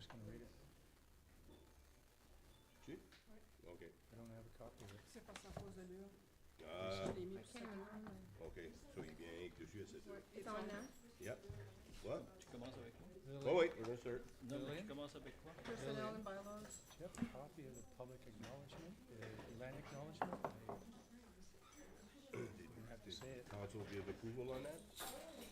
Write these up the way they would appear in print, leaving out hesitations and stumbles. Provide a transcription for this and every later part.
just gonna read it. Si? Ok. I don't have a copy of it. C'est parce qu'à cause de l'heure. Ah, Je l'ai mis I pour can't cette heure. remember. ok. So il vient avec dessus à 7 heures. Ouais, It's on now? Yep. What? Tu commences avec quoi? Lily, Oh wait, we're gonna start. Non, mais Lillian? tu commences avec quoi? Personnel and bylaws. do you have a copy of the public acknowledgement, the land acknowledgement? I don't have to say it. Council give approval on that?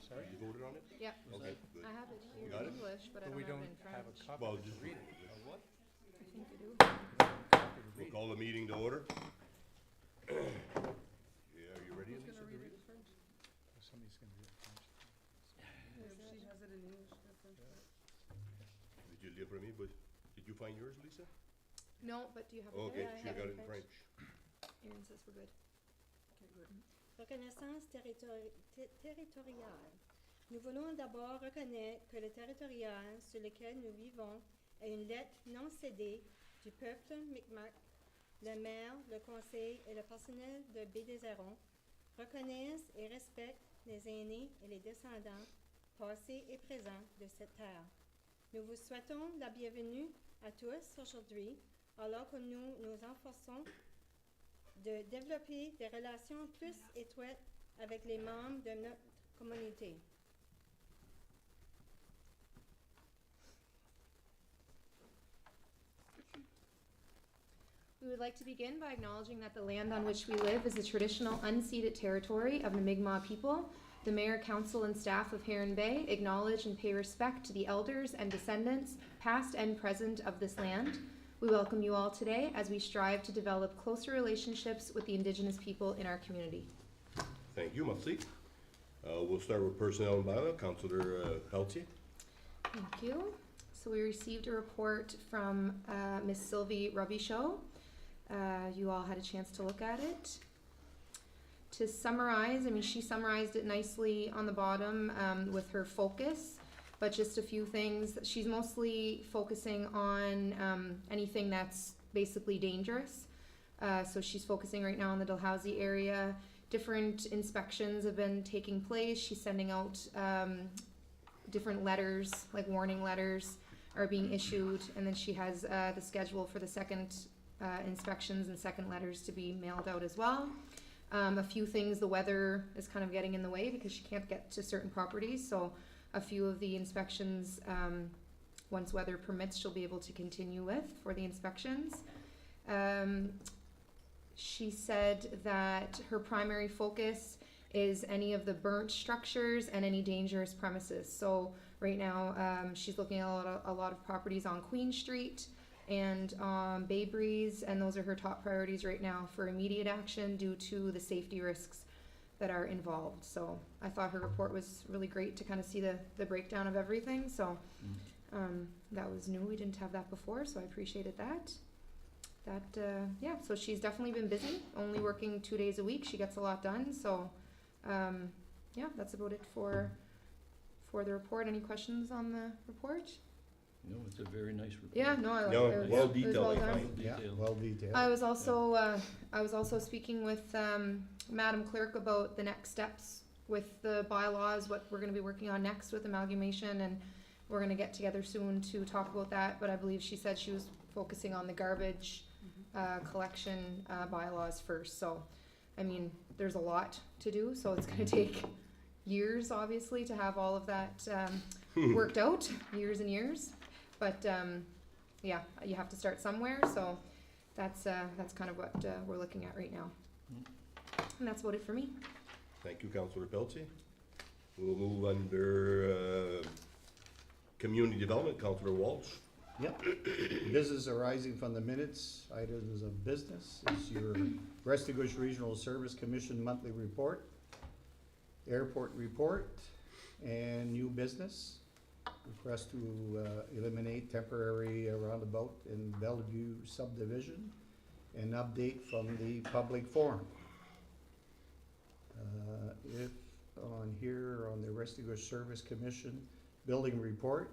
Sorry? You voted on it? Yeah. Okay, good. I have it You here got in it? English, but I But we don't don't have it in have a French. copy Well, to just read it. What? I think I do. We don't have a copy to We'll read it. call the meeting to order. Yeah, are you ready, Who's Lisa, gonna to read read? it in French? Somebody's gonna read it in French. She has it in English, the French part. Did you leave for me, but did you find yours, Lisa? No, but do you have it Okay, there? she got it in French. Aaron says we're good. Okay, good. Reconnaissance territoriale. Nous voulons d'abord reconnaître que le territorial sur lequel nous vivons est une lettre non cédée du peuple Mi'kmaq. Le maire, le conseil et le personnel de Baie-des-Hérons reconnaissent et respectent les aînés et les descendants passés et présents de cette terre. Nous vous souhaitons la bienvenue à tous aujourd'hui, alors que nous nous efforçons de développer des relations plus étroites avec les membres de notre communauté. We would like to begin by acknowledging that the land on which we live is the traditional unceded territory of the Mi'kmaq people. The mayor, council, and staff of Heron Bay acknowledge and pay respect to the elders and descendants, past and present, of this land. We welcome you all today as we strive to develop closer relationships with the Indigenous people in our community. Thank you, merci. We'll start with personnel and bylaw. Councillor Pelletier. Thank you. So we received a report from Miss Sylvie Robichaud. You all had a chance to look at it. To summarize, I mean, she summarized it nicely on the bottom with her focus, but just a few things. She's mostly focusing on anything that's basically dangerous. So she's focusing right now on the Dalhousie area. Different inspections have been taking place. She's sending out different letters, like warning letters are being issued, and then she has the schedule for the second inspections and second letters to be mailed out as well. A few things, the weather is kind of getting in the way because she can't get to certain properties, so a few of the inspections, once weather permits, she'll be able to continue with for the inspections. She said that her primary focus is any of the burnt structures and any dangerous premises. So right now, she's looking at a lot of properties on Queen Street and Bay Breeze, and those are her top priorities right now for immediate action due to the safety risks that are involved. So I thought her report was really great to kind of see the breakdown of everything. So that was new. We didn't have that before, so I appreciated that. Yeah, so she's definitely been busy, only working 2 days a week. She gets a lot done. So yeah, that's about it for the report. Any questions on the report? No, it's a very nice report. Yeah, no, I No, it was, well it was detailed, well I done. find. Yeah, Detailed. well detailed. I was also speaking with Madam Clerk about the next steps with the bylaws, what we're going to be working on next with amalgamation, and we're going to get together soon to talk about that. But I believe she said she was focusing on the garbage collection bylaws first. So, I mean, there's a lot to do, so it's going to take years, obviously, to have all of that worked out, years and years. But yeah, you have to start somewhere, so that's kind of what we're looking at right now. And that's about it for me. Thank you, Councillor Pelletier. We'll move under community development. Councillor Walsh. Yep. Business arising from the minutes, items of business is your Restigouche Regional Service Commission monthly report, airport report, and new business. Request to eliminate temporary roundabout in Bellevue subdivision, and update from the public forum. If on here on the Restigouche Service Commission building report,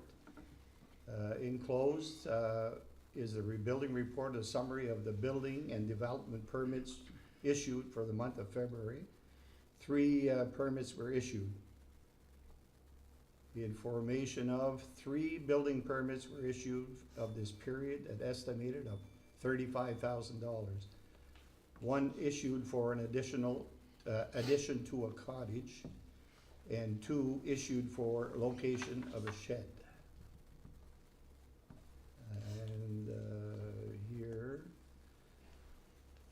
enclosed is a rebuilding report, a summary of the building and development permits issued for the month of February. 3 permits were issued. information of 3 building permits were issued of this period at estimated of $35,000. One issued for an additional addition to a cottage, and 2 issued for location of a shed. And here,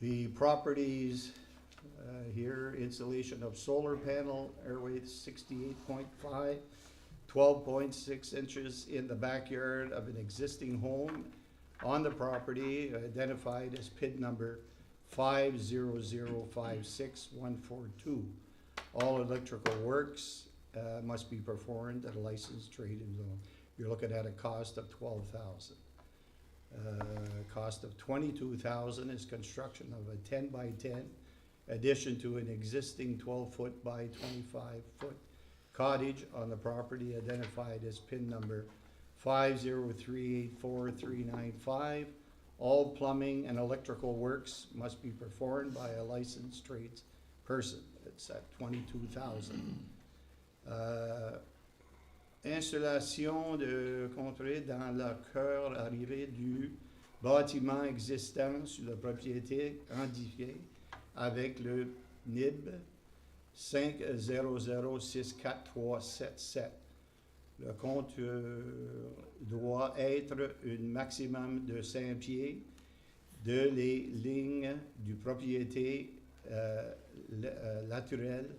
the properties here, installation of solar panel, airway 68.5, 12.6 inches in the backyard of an existing home on the property, identified as PID number 50056-142. All electrical works must be performed at a licensed trade-in zone. You're looking at a cost of $12,000. Cost of $22,000 is construction of a 10 by 10 addition to an existing 12-foot by 25-foot cottage on the property identified as PIN number 50384-395. All plumbing and electrical works must be performed by a licensed trades person. It's at $22,000. Installation de contrée dans le cœur arrivé du bâtiment existant sur la propriété indiquée avec le NIB 50064-377. Le compte doit être un maximum de 5 pieds de les lignes du propriété naturelle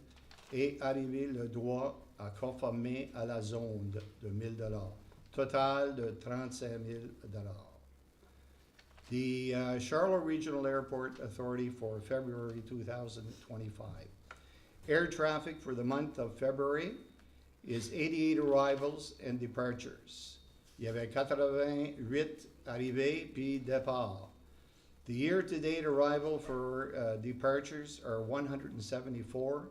et arriver le droit à conformer à la zone de $1,000. Total de $35,000. The Charlotte Regional Airport Authority for February 2025. Air traffic for the month of February is 88 arrivals and departures. Il y avait 88 arrivées puis départs. The year-to-date arrival for departures are 174,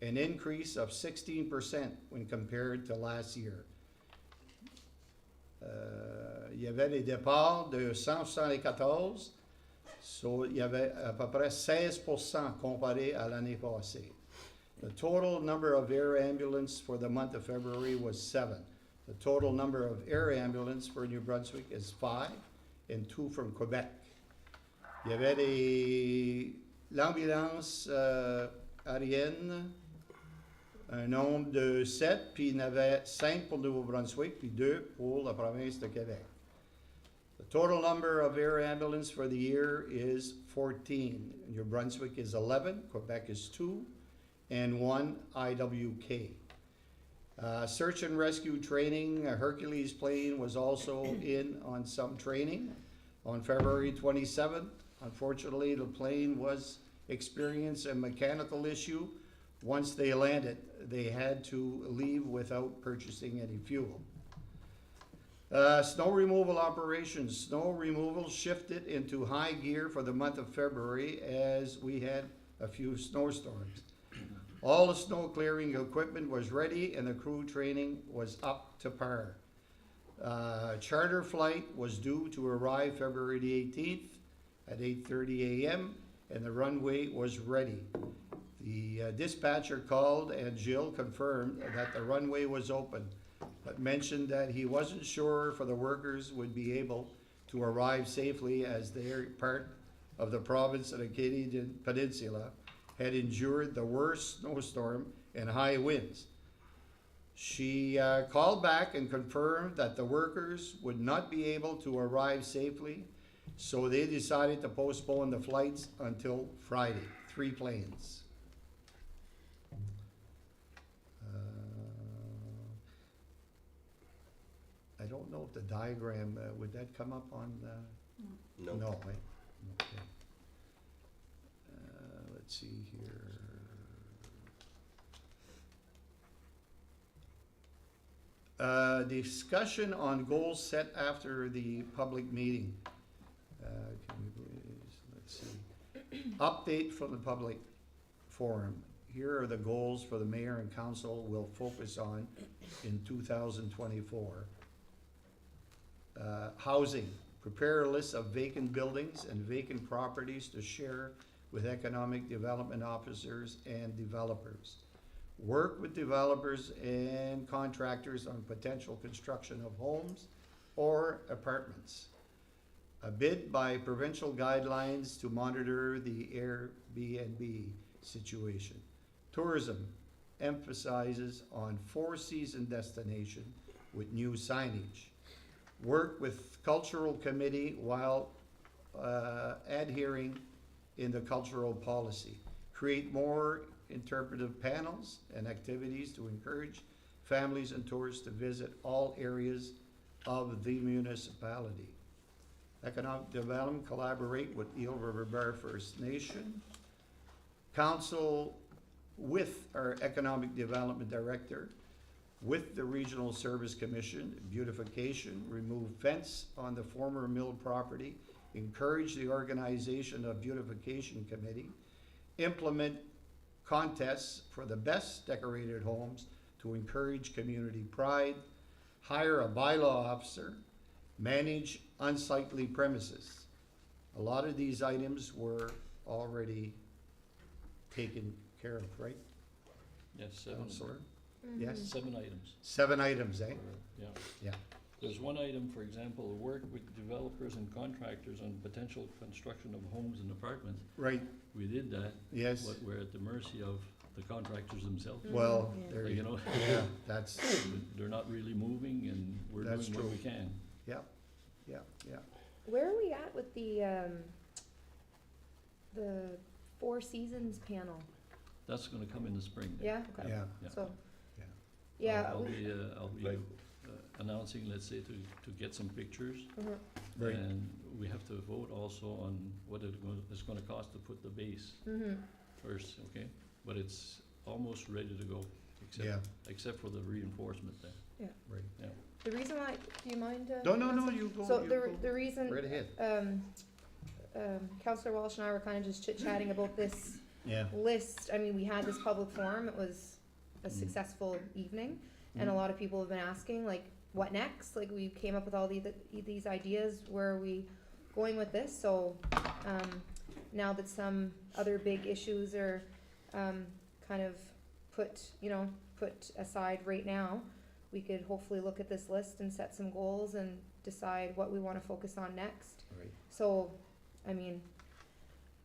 an increase of 16% when compared to last year. Il y avait des départs de 174, so il y avait à peu près 16% comparé à l'année passée. The total number of air ambulance for the month of February was 7. The total number of air ambulance for New Brunswick is 5, and 2 from Quebec. Il y avait l'ambulance aérienne, un nombre de 7, puis il y en avait 5 pour Nouveau-Brunswick, puis 2 pour la province de Québec. The total number of air ambulance for the year is 14. New Brunswick is 11, Quebec is 2, and 1 IWK. Search and rescue training, a Hercules plane was also in on some training on February 27th. Unfortunately, the plane was experienced a mechanical issue. Once they landed, they had to leave without purchasing any fuel. Snow removal operations. Snow removal shifted into high gear for the month of February as we had a few snowstorms. All the snow clearing equipment was ready and the crew training was up to par. Charter flight was due to arrive February the 18th at 8:30 a.m. and the runway was ready. The dispatcher called and Jill confirmed that the runway was open, but mentioned that he wasn't sure for the workers would be able to arrive safely as their part of the province of the Canadian Peninsula had endured the worst snowstorm and high winds. She called back and confirmed that the workers would not be able to arrive safely, so they decided to postpone the flights until Friday, 3 planes. I don't know if the diagram, would that come up on No. No, right? Okay. Let's see here. Discussion on goals set after the public meeting. Can we please, let's see. Update from the public forum. Here are the goals for the mayor and council will focus on in 2024. Housing. Prepare a list of vacant buildings and vacant properties to share with economic development officers and developers. work with developers and contractors on potential construction of homes or apartments. A bid by provincial guidelines to monitor the Airbnb situation. Tourism emphasizes on four-season destination with new signage. Work with cultural committee while adhering in the cultural policy. Create more interpretive panels and activities to encourage families and tourists to visit all areas of the municipality. Economic development, collaborate with Eel River Bar First Nation. Council with our Economic Development Director, with the Regional Service Commission, beautification, remove fence on the former mill property, encourage the organization of beautification committee, implement contests for the best decorated homes to encourage community pride, hire a bylaw officer, manage unsightly premises. A lot of these items were already taken care of, right? Yes, Councillor? Mhm. Yes, 7 items. 7 items, eh? Yeah. Yeah. There's one item, for example, work with developers and contractors on potential construction of homes and apartments. Right, We did that, yes. but we're at the mercy of the contractors themselves. Well, Yeah. there You you know, yeah, that's, they're not really moving and we're That's doing what true. we can. yeah. Where are we at with the Four Seasons panel? That's gonna come in the spring. Yeah, okay. Yeah. Yeah. So, Yeah. yeah, I'll be Right. announcing, let's say, to get some pictures. mhm. Right. And we have to vote also on what it's gonna cost to put the base Mhm. first, okay? But it's almost ready to go, Yeah, except for the reinforcement there. right. The reason why, do you mind? No, Councillor? you go, So you the go. reason, Right ahead. Councillor Walsh and I were kind of just chit-chatting about this Yeah. list. I mean, we had this public forum, it was a successful evening, and a lot of people have been asking, like, what next? Like, we came up with all these ideas, where are we going with this? So, now that some other big issues are, kind of put aside right now, we could hopefully look at this list and set some goals and decide what we wanna focus on next. Right. So, I mean,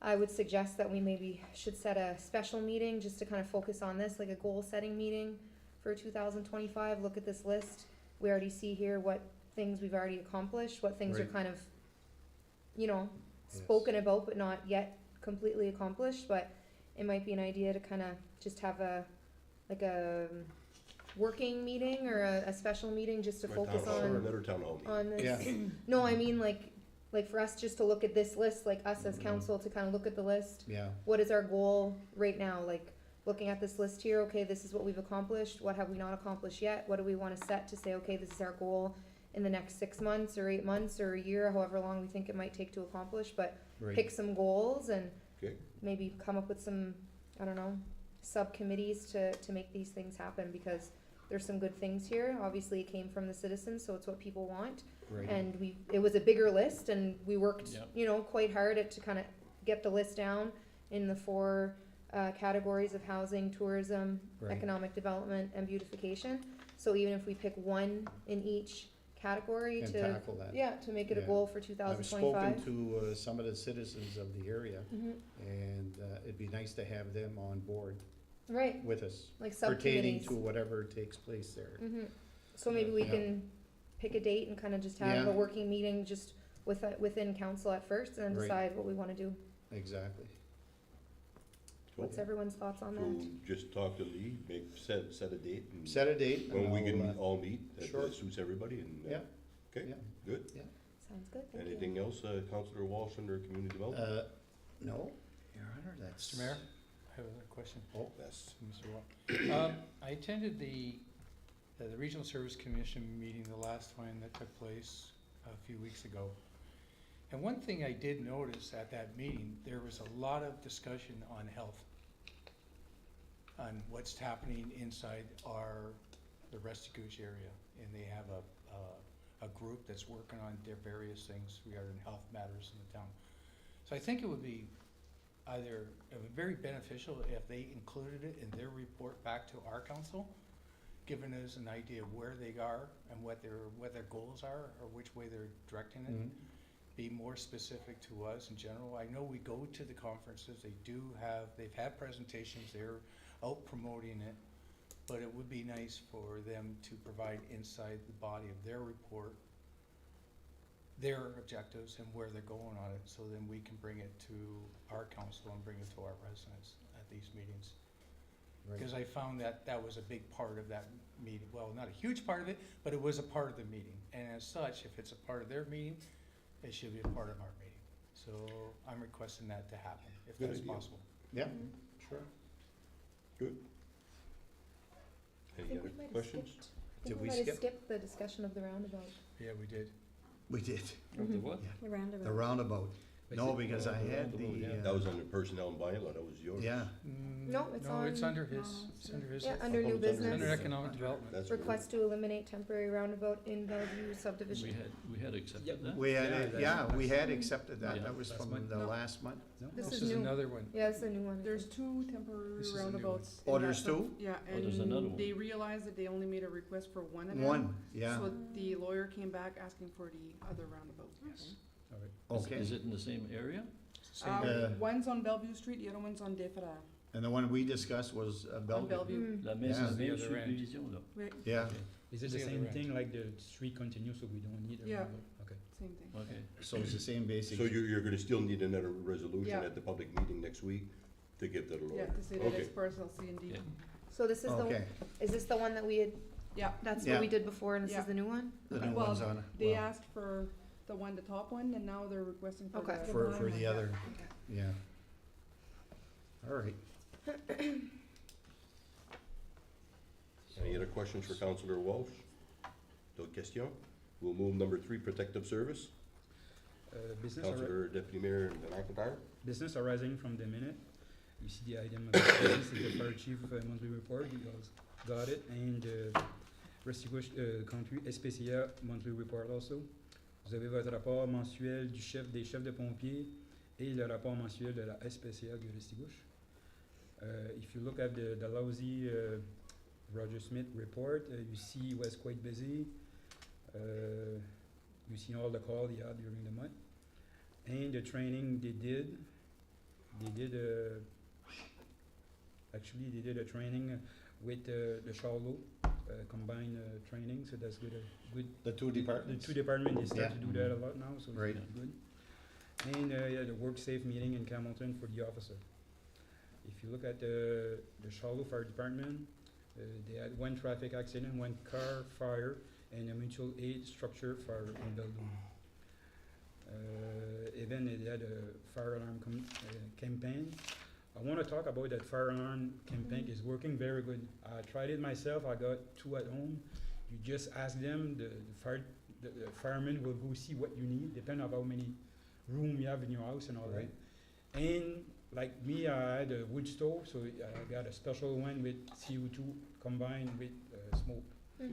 I would suggest that we maybe should set a special meeting just to kind of focus on this, like a goal-setting meeting for 2025, look at this list. We already see here what things we've already accomplished, what things are Right. kind of, Yes. spoken about but not yet completely accomplished, but it might be an idea to kind of just have a working meeting or a special meeting just to Or focus town hall, or on another town hall meeting. this. Yeah. No, I mean like for us just to look at this list, like us as council to kind of look at the list. Yeah, What is our goal right now? Like looking at this list here, okay, this is what we've accomplished. What have we not accomplished yet? What do we want to set to say, okay, this is our goal in the next 6 months or 8 months or a year, however long we think it might take to accomplish, but right. pick some goals and Okay. maybe come up with some, I don't know, subcommittees to make these things happen, because there's some good things here. Obviously it came from the citizens, so it's what people want. Right. And it was a bigger list and we worked, Yep. quite hard to kind of get the list down in the 4 categories of housing, tourism, Right. economic development, and beautification. So even if we pick one in each category And to, tackle that. to make it a Yeah. goal for I've 2025. spoken to some of the citizens of the area, Mhm. and it'd be nice to have them on board Right, with us, like pertaining subcommittees. to whatever takes place there. Mhm. So maybe we Yeah. can pick a date and kind of just have Yeah. a working meeting just within council at first, and then Right. decide what we want to do. Exactly. What's Okay. everyone's thoughts on So that? just talk to Lee, set a date and Set a date. when and we I'll, can all meet, that sure. suits everybody and, Yeah. okay, Yeah. good. Sounds good, thank you. Anything else, Councillor Walsh under community development? No, Your Honor, that's. Mr. Mayor, I have a question. Oh, Yes. Mr. Watt. I attended the Regional Service Commission meeting, the last one that took place a few weeks ago. And one thing I did notice at that meeting, there was a lot of discussion on health, on what's happening inside the Restigouche area. And they have a group that's working on their various things regarding health matters in the town. So I think it would be either, it would be very beneficial if they included it in their report back to our council, giving us an idea of where they are and what their goals are, or which way they're directing it. Mhm. Be more specific to us in general. I know we go to the conferences, they've had presentations, they're out promoting it, but it would be nice for them to provide inside the body of their report their objectives and where they're going on it, so then we can bring it to our council and bring it to our residents at these meetings. Right. Because I found that that was a big part of that meeting, well, not a huge part of it, but it was a part of the meeting. And as such, if it's a part of their meeting, it should be a part of our meeting. So I'm requesting that to happen, if Good that's idea. possible. Yeah, sure. Good. I Any think other we might have questions? skipped- I Did think we we might have skip? skipped the discussion of the roundabout. Yeah, we did. We did, Of the what? The roundabout. the roundabout. No, because I the had roundabout, the, yeah. That was under personnel and bylaw, that was yours. yeah, No, it's No, it's on- under his, no, it's under his. Yeah, under Oh, new it's under It's under business. economic development. That's Request to eliminate temporary roundabout in Bellevue subdivision. We had accepted that? we had, Yeah, it- that's- yeah, we had accepted that, Yeah. that was Last from month. the No. last month. No? This This is is new. another one. Yeah, it's a new one. I There's think. two temporary This is a new one. roundabouts. Oh, in there's that sub- two? Yeah, Oh, there's another and one. they realized that they only made a request for one of them. One, yeah, So the lawyer came back asking for the other roundabout. okay. Is it in the same area? Same Uh, One's on Bellevue Street, the other one's on Defra, And the one we discussed was on Bellevue. Bellevue. Mm. La Yeah. même, The même other end. subdivision, là. Right, Yeah, Is it It's the the same other thing like the street continues, so we don't need a Yeah. roundabout? Okay. same thing. Okay. so it's the same basic. So you're gonna still need another resolution Yeah. at the public meeting next week to give to the lawyer? Yeah, to say that Okay. it's parcel C and D. Yeah. So this is Okay, is this the one that we had, Yeah, that's Yeah. what we did before and this Yeah. is the new one? the Okay. new Well, one's on, they well, asked for the top one, and now they're requesting for Okay. the. for bottom the one. other, yeah. All right, Any other questions for Councillor Walsh? D'autres questions? We'll move number 3, protective service. Councillor Deputy Mayor McIntyre. Business arising from the minute. You see the item of business, c'est the fire chief monthly report, you guys got it, and Restigouche Country SPCA monthly report also. Vous avez votre rapport mensuel du chef des chefs de pompiers et le rapport mensuel de la SPCA de Restigouche. If you look at the lousy Roger Smith report, you see he was quite busy. You see all the call he had during the month. And the training they did actually they did a training with the Charlot combined training, so that's good. the two The departments. two departments, they start Yeah. to do that a lot now, so Right. it's good. And yeah, the work safe meeting in Hamilton for the officer. If you look at the Charlot Fire Department, they had one traffic accident, one car fire, and a mutual aid structure fire in Bellevue. Even they had a fire alarm campaign. I want to talk about that fire alarm campaign. Is working very good. I tried it myself. I got 2 at home. You just ask them. The fireman will go see what you need, depending on how many room you have in your house and all Right. that. And like me, I had a wood stove, so I got a special one with CO2 combined with smoke.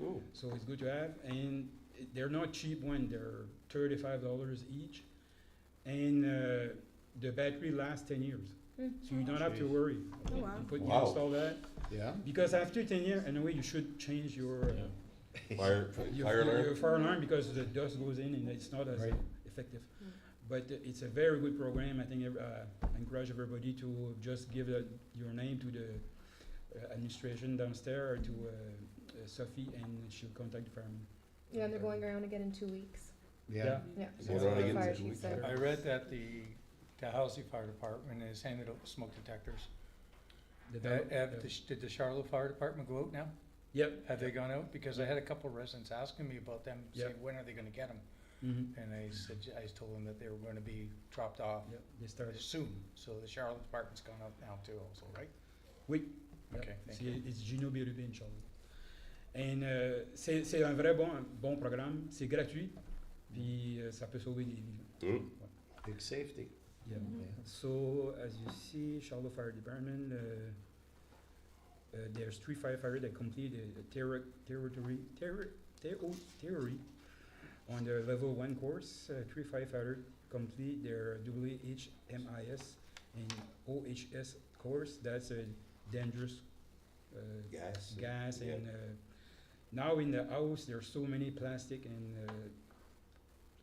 Oh, So it's good to have, and they're not cheap one, they're $35 each. And the battery lasts 10 years, so you don't have to Jeez. worry. Oh, wow. You Wow. install that, Yeah, because after 10 years, anyway, you should change your, Yeah. fire your alarm? fire alarm, because the dust goes in and it's not as Right. effective. Mm. But it's a very good program. I think I encourage everybody to just give your name to the administration downstairs or to Sophie, and she'll contact the fireman. Yeah, and they're going around again in 2 weeks. yeah, Yeah. Going around again Fire this chief week. said. I read that the Housing Fire Department has handed out smoke detectors. Did the Charlotte Fire Department go out now? Yep. Have they gone out? Because I had a couple residents asking me about them, saying, Yep. when are they gonna get them? Mm-hmm. And I said, I told them that they were gonna be dropped off Yep, they started. soon. So the Charlotte Department's gone out now too also, right? Oui. Okay, thank C'est you. it's Gino Bérubé, Inch'Allah. Et c'est un vrai bon programme, c'est gratuit, puis ça peut sauver des vies. Hmm. big safety. Yeah. Yeah. So as you see, Charlotte Fire Department, there's 3 firefighters that complete the theory on the level 1 course. 3 firefighters complete their WHMIS And OHS course, that's a dangerous Gas. gas Yeah. and now in the house there's so many plastic and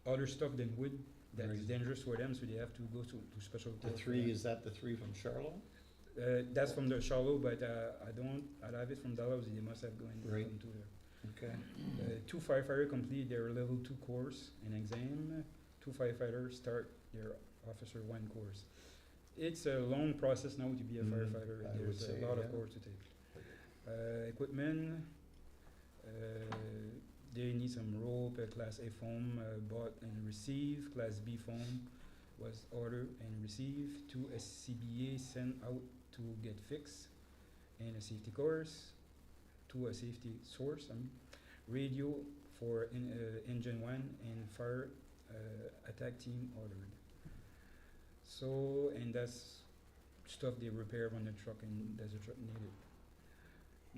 other stuff than wood that is Right. dangerous for them, so they have to go to special The course for three, that. is that the three from Charlotte? That's from the shallow, but I have it from Dalhousie, they must have Right. gone to there. Okay. Two firefighters complete their level 2 course and exam. 2 firefighters start their officer 1 course. It's a long process now to be a firefighter. I would There's say, a lot of yeah. course to take. Equipment, they need some rope, class A foam, bought and received. Class B foam was ordered and received. 2 SCBA sent out to get fixed. And a safety course, to a safety source, radio for engine 1 and fire attack team ordered. So, and that's stuff they repair on the truck and there's a truck needed.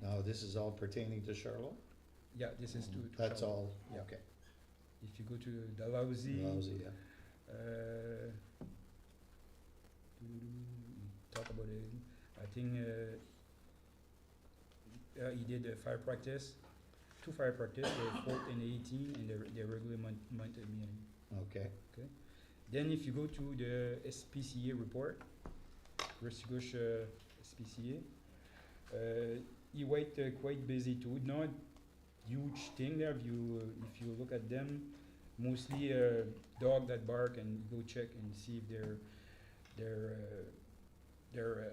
Now, this is all pertaining to Charlotte? Yeah, this is to That's Charlotte. all, Yeah. okay. If you go to Dalhousie, Lousy, yeah. Talk about it. I think he did a fire practice, 2 fire practice, the 4th and 18, and the regular monthly meeting. Okay. Then if you go to the SPCA report, Restigouche SPCA, he quite busy too. Not huge thing there. If you look at them, mostly dog that bark and go check and see if they're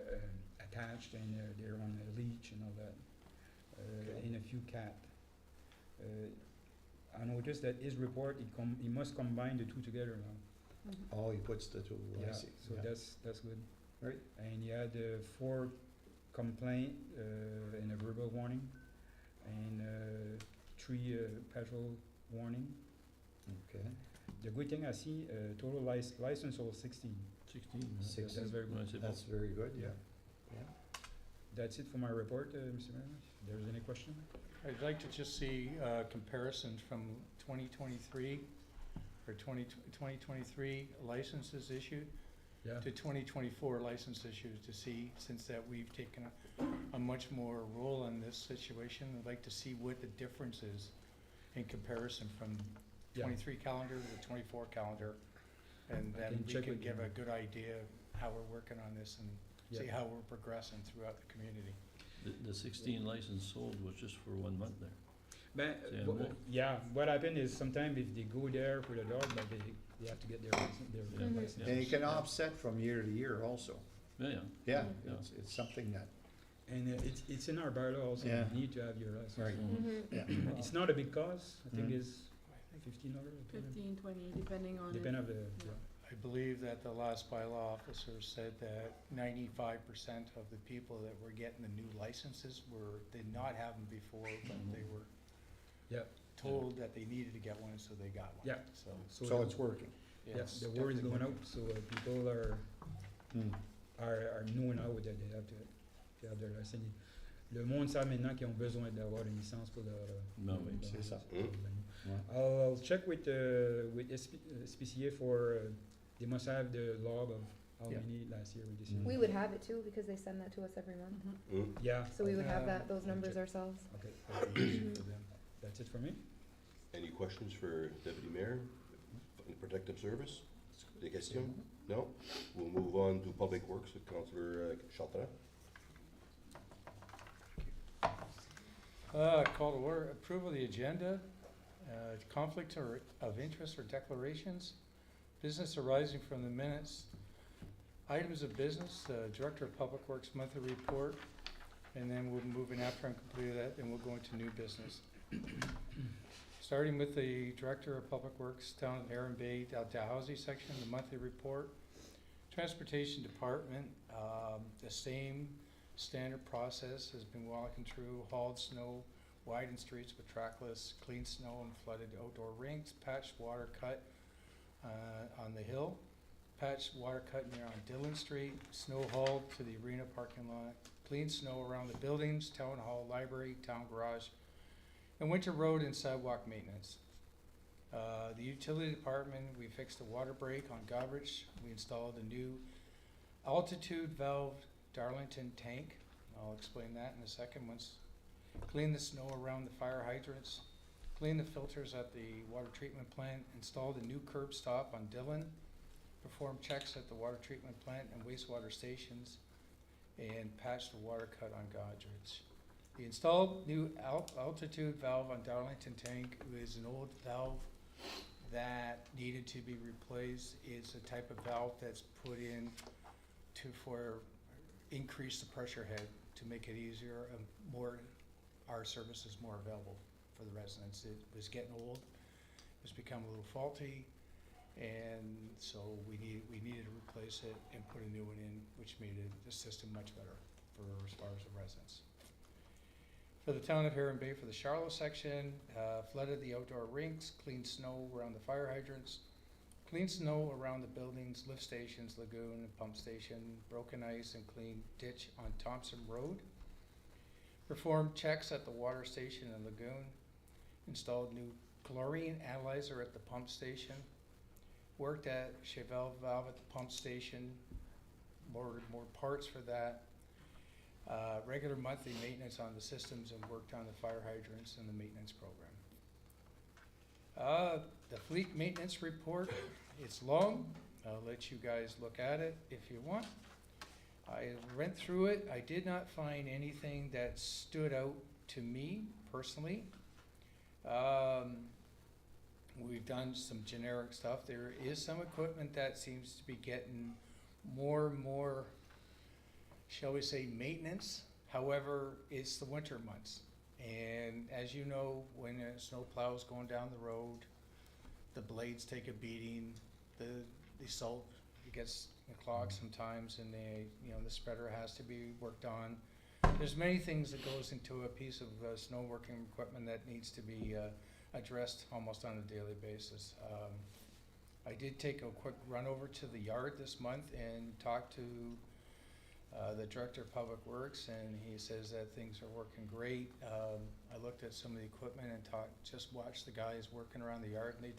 attached and they're on a leash and all that. And a few cat. I noticed that his report, he must combine the 2 together now. Oh, he puts the two, I Yeah, see. so Yeah. that's good. Right. And he had 4 complaint and a verbal warning, and 3 patrol warning. Okay. The good thing I see, total license was 16. 16. That's 16. very good. Ouais, c'est bon. That's very good, yeah. That's it for my report, Mr. Mayor. If there's any question? I'd like to just see comparisons from 2023 or 2023 licenses issued Yeah. to 2024 license issues to see, since that we've taken a much more role in this situation. I'd like to see what the difference is in comparison from Yeah. 23 calendar to 24 calendar. And I then can we check can with give you. a good idea of how we're working on this and see Yeah. how we're progressing throughout the community. The 16 license sold was just for 1 month there. But, C'est un wha- mois. yeah, what happened is sometimes if they go there for the dog, but they have to get their license, their Yeah. Mhm. license. And you can Yeah. offset from year to year also. Yeah, yeah. Yeah, Yeah. it's something that, And it's in our bylaw also, Yeah. you need to have your license. Right. Mhm. yeah. It's not a big cost, I think Mhm. it's $15. 15, 20, depending on it. Depend on the, Yeah. I believe that the last bylaw officer said that 95% of the people that were getting the new licenses did not have them before, but they were Yeah. told that they needed to get one, so they got one. Yeah. So, So it's working. Yeah, yes, the word is definitely going working. out, so people are knowing now that they have to have their license. Le monde sait maintenant qu'ils ont besoin d'avoir une licence pour leur. Ben oui. C'est ça. Ouais. I'll check with SPCA for, they must have the log of how Yeah. many last year or this year. Mm. We would have it too, because they send that to us every month. Mhm. Yeah, So we would have Yeah. those numbers check. ourselves. okay, Information for them. that's it for me. Any questions for Deputy Mayor in Protective Service? Des questions? No? We'll move on to Public Works with Councillor Chartrand. Call to order, approval of the agenda, conflict of interest or declarations, business arising from the minutes, items of business, Director of Public Works monthly report, and then we'll move in after I'm completed that, and we'll go into new business. Starting with the Director of Public Works, Town of Heron Bay, Dalhousie section, the monthly report. Transportation Department, the same standard process has been walking through, hauled snow, widened streets with trackless, clean snow and flooded outdoor rinks, patched water cut on the hill, patched water cut near on Dillon Street, snow hauled to the arena parking lot, clean snow around the buildings, town hall, library, town garage, and winter road and sidewalk maintenance. The utility department, we fixed a water break on Goderich. We installed a new altitude valve Darlington tank, I'll explain that in a second. Once, clean the snow around the fire hydrants, clean the filters at the water treatment plant, installed a new curb stop on Dillon, perform checks at the water treatment plant and wastewater stations, and patch the water cut on Godrich. The installed new altitude valve on Darlington tank is an old valve that needed to be replaced. It's a type of valve that's put in for increase the pressure head to make it easier and our services more available for the residents. It was getting old, it was becoming a little faulty, and so we needed to replace it and put a new one in, which made the system much better as far as the residents. For the town of Heron Bay, for the Charlotte section, flooded the outdoor rinks, cleaned snow around the fire hydrants, cleaned snow around the buildings, lift stations, lagoon, and pump station, broken ice and cleaned ditch on Thompson Road, performed checks at the water station and lagoon, installed new chlorine analyzer at the pump station, worked at Chevelle valve at the pump station, ordered more parts for that, regular monthly maintenance on the systems, and worked on the fire hydrants and the maintenance program. The fleet maintenance report, it's long. I'll let you guys look at it if you want. I went through it. I did not find anything that stood out to me personally. We've done some generic stuff. There is some equipment that seems to be getting more and more, shall we say, maintenance. However, it's the winter months. And as you know, when a snow plow is going down the road, the blades take a beating, the salt, it gets clogged sometimes, and the spreader has to be worked on. There's many things that goes into a piece of snow working equipment that needs to be addressed almost on a daily basis. I did take a quick run over to the yard this month and talk to the Director of Public Works, and he says that things are working great. I looked at some of the equipment and just watched the guys working around the yard, and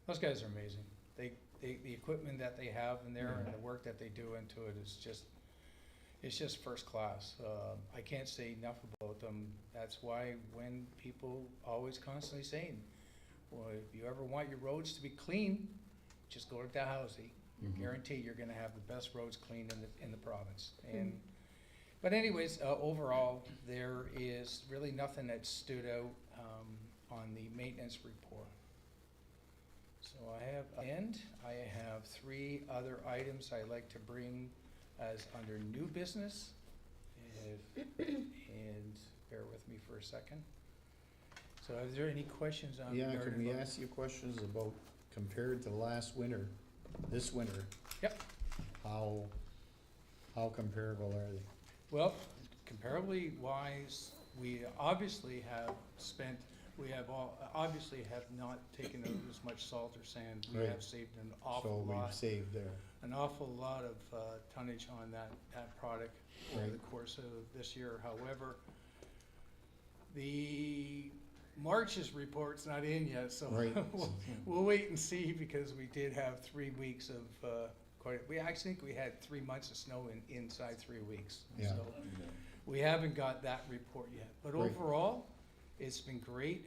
those guys are amazing. The equipment that they have in there and the work that they do into it is just first class. I can't say enough about them. That's why when people always constantly saying, well, if you ever want your roads to be clean, just go to Dalhousie. Guarantee you're gonna have the best roads clean in the province. And but anyways, overall, there is really nothing that stood out on the maintenance report. So I have 3 other items I'd like to bring as under new business. And bear with me for a second. So is there any questions on? Yeah, can we ask you questions about, compared to last winter, this winter? Yep. How comparable are they? Well, comparably wise, we obviously have not taken out as much salt or sand. We Right. have saved an awful So lot. we've saved there. An awful lot of tonnage on that product over Right. the course of this year. However, the March's report's not in yet, so Right. we'll wait and see, because we did have 3 weeks of we actually think we had 3 months of snow inside 3 weeks. Yeah. So we haven't got that report yet, but Right. overall, it's been great.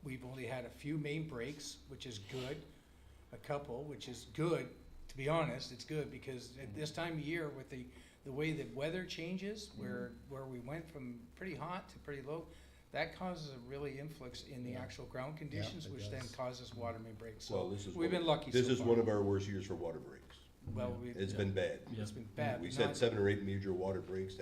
We've only had a few main breaks, which is good. A couple, which is good. To be honest, it's good, because at this time of year, with the way the weather changes, where we went from pretty hot to pretty low, that causes a really influx in the Yeah. actual ground conditions, it which then does. causes water main breaks. Well, So this is we've one- been lucky so This is far. one of our worst years for water breaks. Well, It's been bad. it's been bad. We but said not- 7 or 8 major water breaks.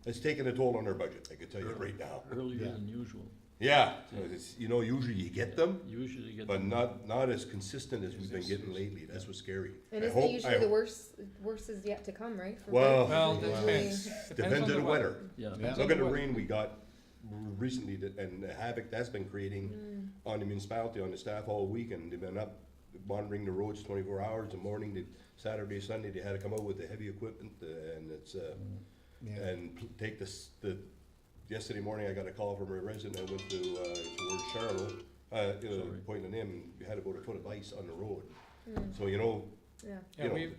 It's taken a toll on our budget, I can tell you right now. Earlier Yeah. than usual. Yeah, it's, usually you get them, Usually you get. but them- not as consistent as we've been It's- getting lately. That's what's scary. And I isn't hope- it usually I the hope- worst is yet to come, right? for Well, both? Well, Usually- depends. Depends on the weather. Yeah. Depends Look on at the weather. rain we got recently and the havoc that's been creating on the municipality, on the staff all week, and they've been up monitoring the roads 24 hours. The morning, Saturday, Sunday, they had to come out with the heavy equipment, and it's Yeah. and take yesterday morning, I got a call from a resident. I went towards Charlotte, Sorry. pointing at him, we had about a foot of ice on the road. So, you know, Yeah. Yeah, we've,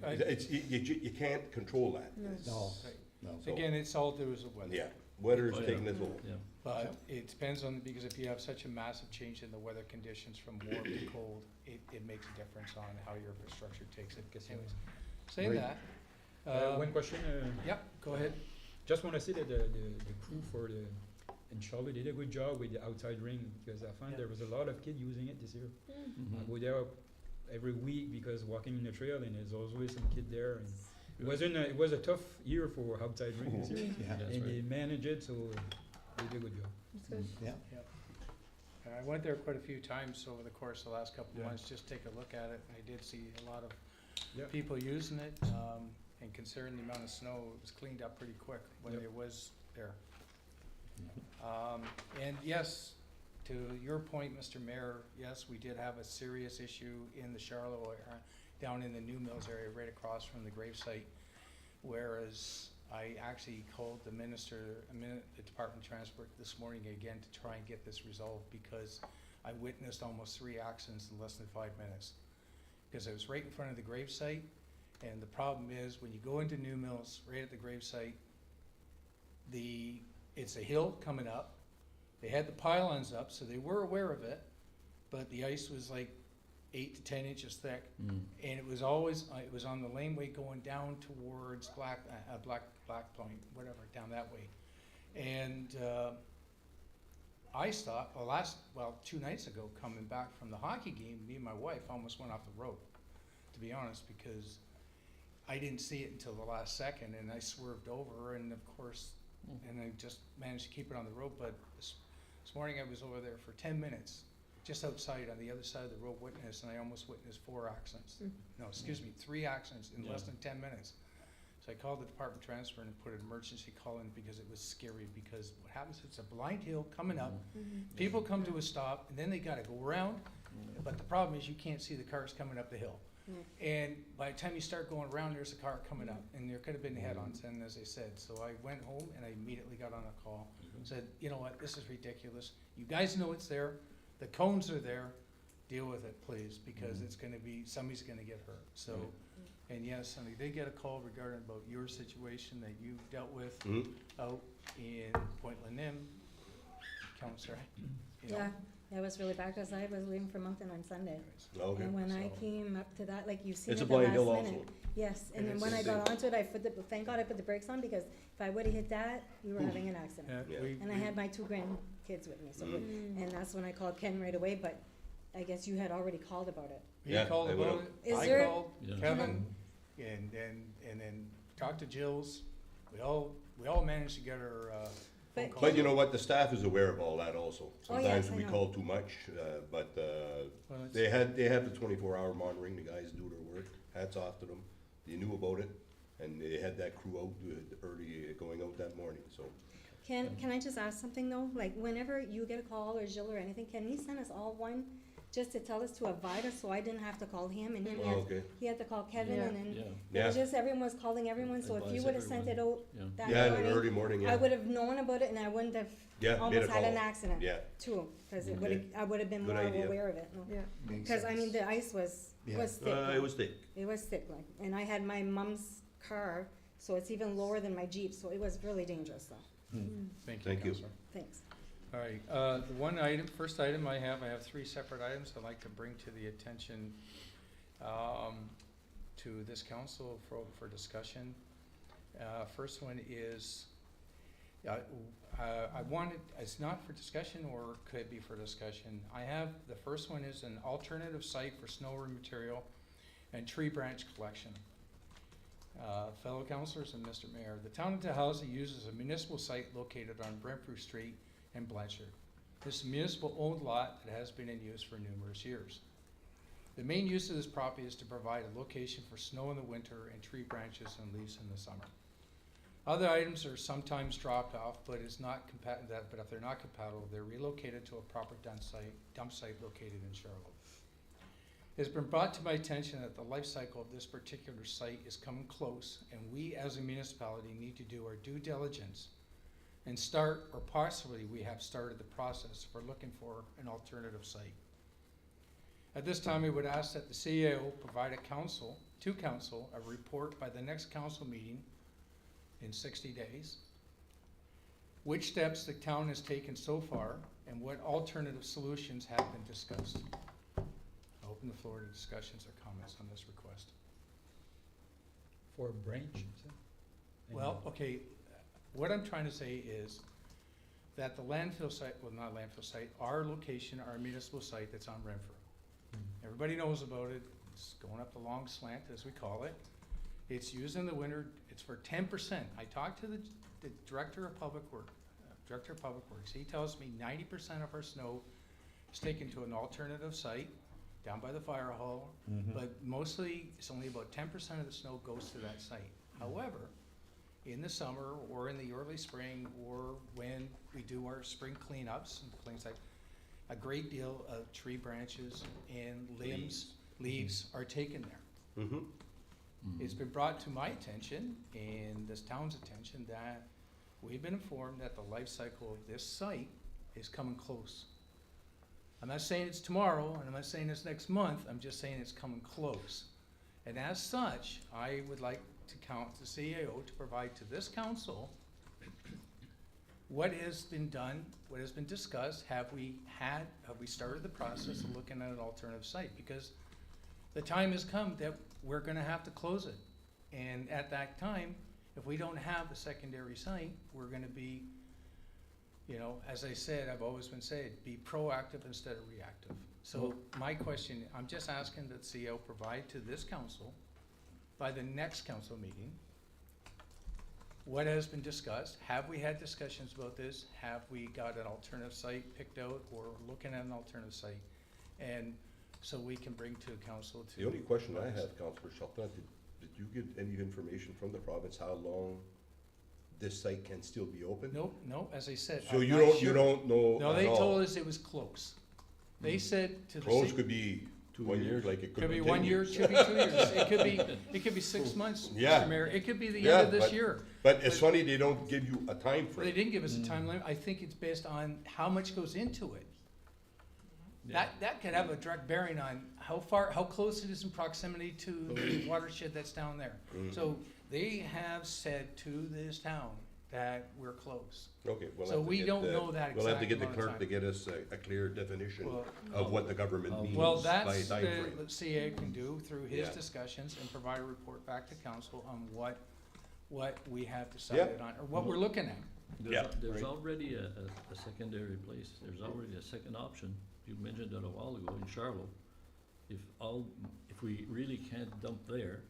you can't control that. It's- No, Right. no. So- again, it's all there is of weather. Yeah, weather is Oh, yeah. taking its toll. Yeah. But it depends on, because if you have such a massive change in the weather conditions from warm to cold, it makes a difference on how your infrastructure takes it. Anyways, saying Right. that, One question, yep, go ahead. just wanna say that the crew for the, in Charlie did a good job with the outside ring, because I found Yeah. there was a lot of kids using it this year. Mhm. I go there every week because walking in the trail and there's always some kid there, and it was a tough year for outside ring this year. Yeah. That's And they right. managed it, so they did a good job. That's good. Yeah. I went there quite a few times over the course of the last couple of Yeah. months, just take a look at it. I did see a lot of Yeah. people using it, and considering the amount of snow, it was cleaned up pretty quick when Yep. it was there. And yes, to your point, Mr. Mayor, yes, we did have a serious issue in the Charlotte area, down in the New Mills area, right across from the gravesite. Whereas I actually called the the Department of Transport this morning again to try and get this resolved, because I witnessed almost 3 accidents in less than 5 minutes. Because I was right in front of the gravesite, and the problem is, when you go into New Mills, right at the gravesite, it's a hill coming up. They had the pylons up, so they were aware of it, but the ice was like 8 to 10 inches thick, Mm. and it was always, it was on the laneway going down towards Black Point, whatever, down that way. And, I stopped, 2 nights ago, coming back from the hockey game, me and my wife almost went off the road, to be honest, because I didn't see it until the last second, and I swerved over, and of course, and I just managed to keep it on the road. But this morning I was over there for 10 minutes, just outside on the other side of the road, and I almost witnessed 4 accidents. No, excuse me, 3 accidents in less Yeah. than 10 minutes. So I called the Department of Transport and put an emergency call in, because it was scary, because what happens, it's a blind hill coming up, people come to a stop, and then they gotta go around, but the problem is you can't see the cars coming up the hill. And by the time you start going around, there's a car coming up, and there could have been head-ons, and as I said, so I went home and I immediately got on a call, said, you know what, this is ridiculous, you guys know it's there, the cones are there, deal with it, please, because it's gonna be, somebody's gonna get hurt, so. And yes, and I did get a call regarding about your situation that you dealt with Mhm. out in Point Lenim, Counselor. you know. Yeah, it was really bad because I was leaving for Mountain on Sunday. Okay. And when I So- came up to that, like you've seen It's it a the blind hill last also. minute. Yes, and And then it's when the I got same. onto it, thank God I put the brakes on, because if I would've hit that, we were having an accident. Yeah, Yeah. And I had my 2 grandkids with me, so, Mhm. and that's when I called Ken right away, but I guess you had already called about it. You Yeah, called I went about up. it, Is I there- called, Yeah. Kevin, and then talked to Jill's, we all managed to get our, phone But- calls. But you know what, the staff is aware of all that also. Oh, yes, Sometimes I we know. call too much, but, Well, it's- they have the 24-hour monitoring, the guys do their work, hats off to them. They knew about it, and they had that crew out early, going out that morning, so. Can I just ask something though? Like whenever you get a call or Jill or anything, can he send us all one just to tell us to avoid us, so I didn't have to call him and him Oh, okay. he had to call Kevin Yeah. and then Yeah, it was Yeah. just everyone was calling everyone, so if you Advise would have sent it out yeah. that Yeah, in morning, the early morning, yeah. I would have known about it and I wouldn't have Yeah, made a almost had an call. accident Yeah, too, cause it Okay. would've, I would have been Good more idea. aware of it. No. Yeah. Makes Cause I mean, sense. the ice was Yeah. thick. it like. was thick. It was thick, like, and I had my mom's car, so it's even lower than my Jeep, so it was really dangerous though. Thank Thank you. Counselor. Thanks. All right, the first item I have 3 separate items I'd like to bring to the attention, to this council for discussion. First one is, I wanted, it's not for discussion, or could it be for discussion? The first one is an alternative site for snow material and tree branch collection. Fellow councilors and Mr. Mayor, the town of Tallahassee uses a municipal site located on Brentford Street in Blanchard. This is a municipal-owned lot that has been in use for numerous years. The main use of this property is to provide a location for snow in the winter and tree branches and leaves in the summer. Other items are sometimes dropped off, but if they're not compatible, they're relocated to a proper dump site located in Charlotte. It's been brought to my attention that the life cycle of this particular site is coming close, and we as a municipality need to do our due diligence and start, or possibly we have started the process for looking for an alternative site. At this time, we would ask that the CAO provide to council, a report by the next council meeting in 60 days. Which steps the town has taken so far and what alternative solutions have been discussed. I open the floor to discussions or comments on this request. For a branch, you said? Well, okay, what I'm trying to say is that the landfill site, well, not landfill site, our location, our municipal site that's on Renfrew. Everybody knows about it. It's going up the long slant, as we call it. It's used in the winter. It's for 10%. I talked to the Director of Public Works. He tells me 90% of our snow is taken to an alternative site down by the fire hall, but mostly it's only about 10% of the snow goes to that site. However, in the summer or in the early spring or when we do our spring cleanups and things like, a great deal of tree branches and leaves are taken there. Mm-hmm. It's been brought to my attention and this town's attention that we've been informed that the life cycle of this site is coming close. I'm not saying it's tomorrow, and I'm not saying it's next month, I'm just saying it's coming close. And as such, I would like to count the CAO to provide to this council what has been done, what has been discussed, have we started the process of looking at an alternative site? Because the time has come that we're gonna have to close it. And at that time, if we don't have a secondary site, we're gonna be, you know, as I said, I've always been saying, be proactive instead of reactive. So my question, I'm just asking that CO provide to this council by the next council meeting what has been discussed. Have we had discussions about this? Have we got an alternative site picked out or looking at an alternative site? And so we can bring to council to. The only question I have, Councillor Shelton, did you get any information from the province how long this site can still be open? Nope, as I said. So I'm you not don't, sure. you don't know No, at they all? told us it was close. They said to the Close city. could be 1 year, like it Could be 10 1 year, years. it could be 2 years, it could be 6 months, Yeah. Mr. Mayor, it could be the Yeah, end of this but- year. But it's funny, they don't give you a time They frame. didn't give us a time limit, I think it's based on how much goes into it. That could have a direct bearing on how close it is in proximity to the watershed that's down there. So they have said to this town that we're close. Okay, we'll So have to we get don't the- know that We'll have to exact get the amount of clerk time. to get us a clear definition Well, of what the government means Well, by that's time frame. the CA can do through his Yeah. discussions and provide a report back to council on what we have decided on, or what we're looking at. There's right. already a secondary place, there's already a second option, you mentioned that a while ago in Charlotte. If we really can't dump there,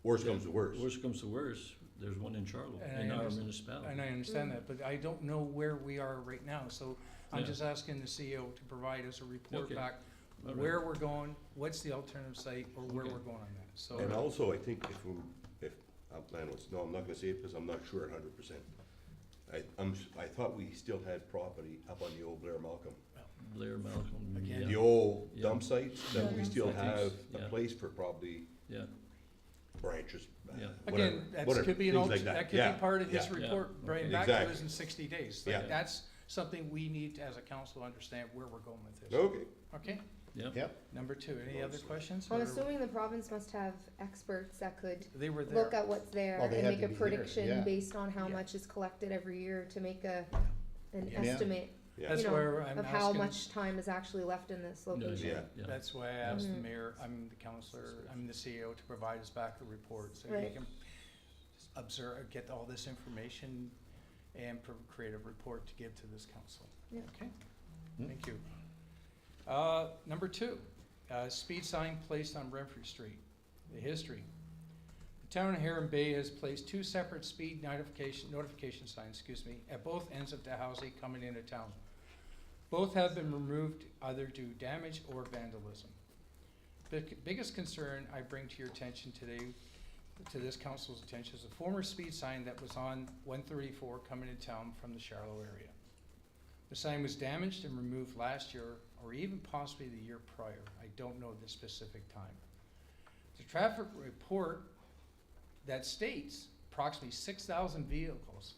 Worst comes to worst. worst comes to worst, there's one in Charlotte, And I in our understand- municipality. And I understand that, but I don't know where we are right now, so I'm Yeah. just asking the CEO to provide us a report Okay. back, All right. where we're going, what's the alternative site, or where Okay. we're going on that, so. And also, I think I'm not gonna say it because I'm not sure 100%. I thought we still had property up on the old Blair Malcolm. Blair, Malcolm, Again. yeah, The old Yeah. dump sites, that we Yeah. still I think have so, a yeah. place for probably yeah, branches, Yeah. whatever, Again, that whatever, could be things like that. that could Yeah, be part of his yeah. report, Yeah. bring Okay. back to us Exactly. in 60 days. Yeah. That's something we need to, as a council, understand where we're going with this. Okay, Okay, yeah. Yep. number 2, any other questions? I'm or- assuming the province must have experts that could They were look there. at what's there Well, they and had make to a be there, prediction yeah. based on how Yeah. much is collected every year to make an Yeah. estimate, yeah. That's you know, where I'm of how asking. much time is actually left in this Yeah, location. Yeah. That's why I asked the Mhm. mayor, I'm the counselor, I'm the CEO, to provide us back a report, so we Right. can observe, get all this information and create a report to give to this council. Yeah. Okay, Hmm. thank you. Number 2, speed sign placed on Renfrew Street, the history. The town of Heron Bay has placed 2 separate speed notification signs, at both ends of Dalhousie coming into town. Both have been removed either due to damage or vandalism. The biggest concern I bring to your attention today, to this council's attention, is a former speed sign that was on 134 coming into town from the Charlotte area. The sign was damaged and removed last year, or even possibly the year prior. I don't know the specific time. The traffic report that states approximately 6,000 vehicles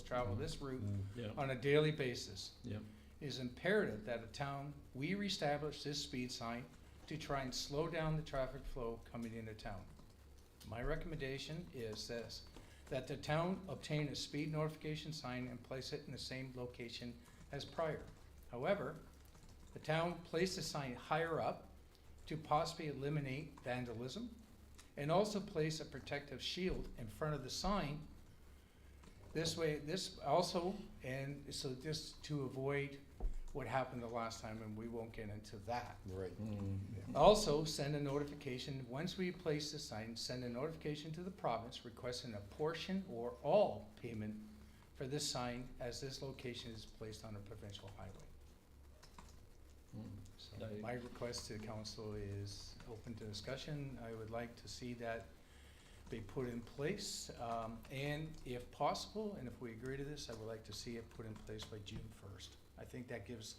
travel this route Yeah, on a daily basis. yeah, It is imperative that a town, we reestablish this speed sign to try and slow down the traffic flow coming into town. My recommendation is this, that the town obtain a speed notification sign and place it in the same location as prior. However, the town place the sign higher up to possibly eliminate vandalism, and also place a protective shield in front of the sign. This way, this also, and so just to avoid what happened the last time, and we won't get into that. Right. Also, send a notification, once we place the sign, send a notification to the province requesting a portion or all payment for this sign as this location is placed on a provincial highway. So I- my request to the council is open to discussion. I would like to see that be put in place, and if possible, and if we agree to this, I would like to see it put in place by June 1st. I think that gives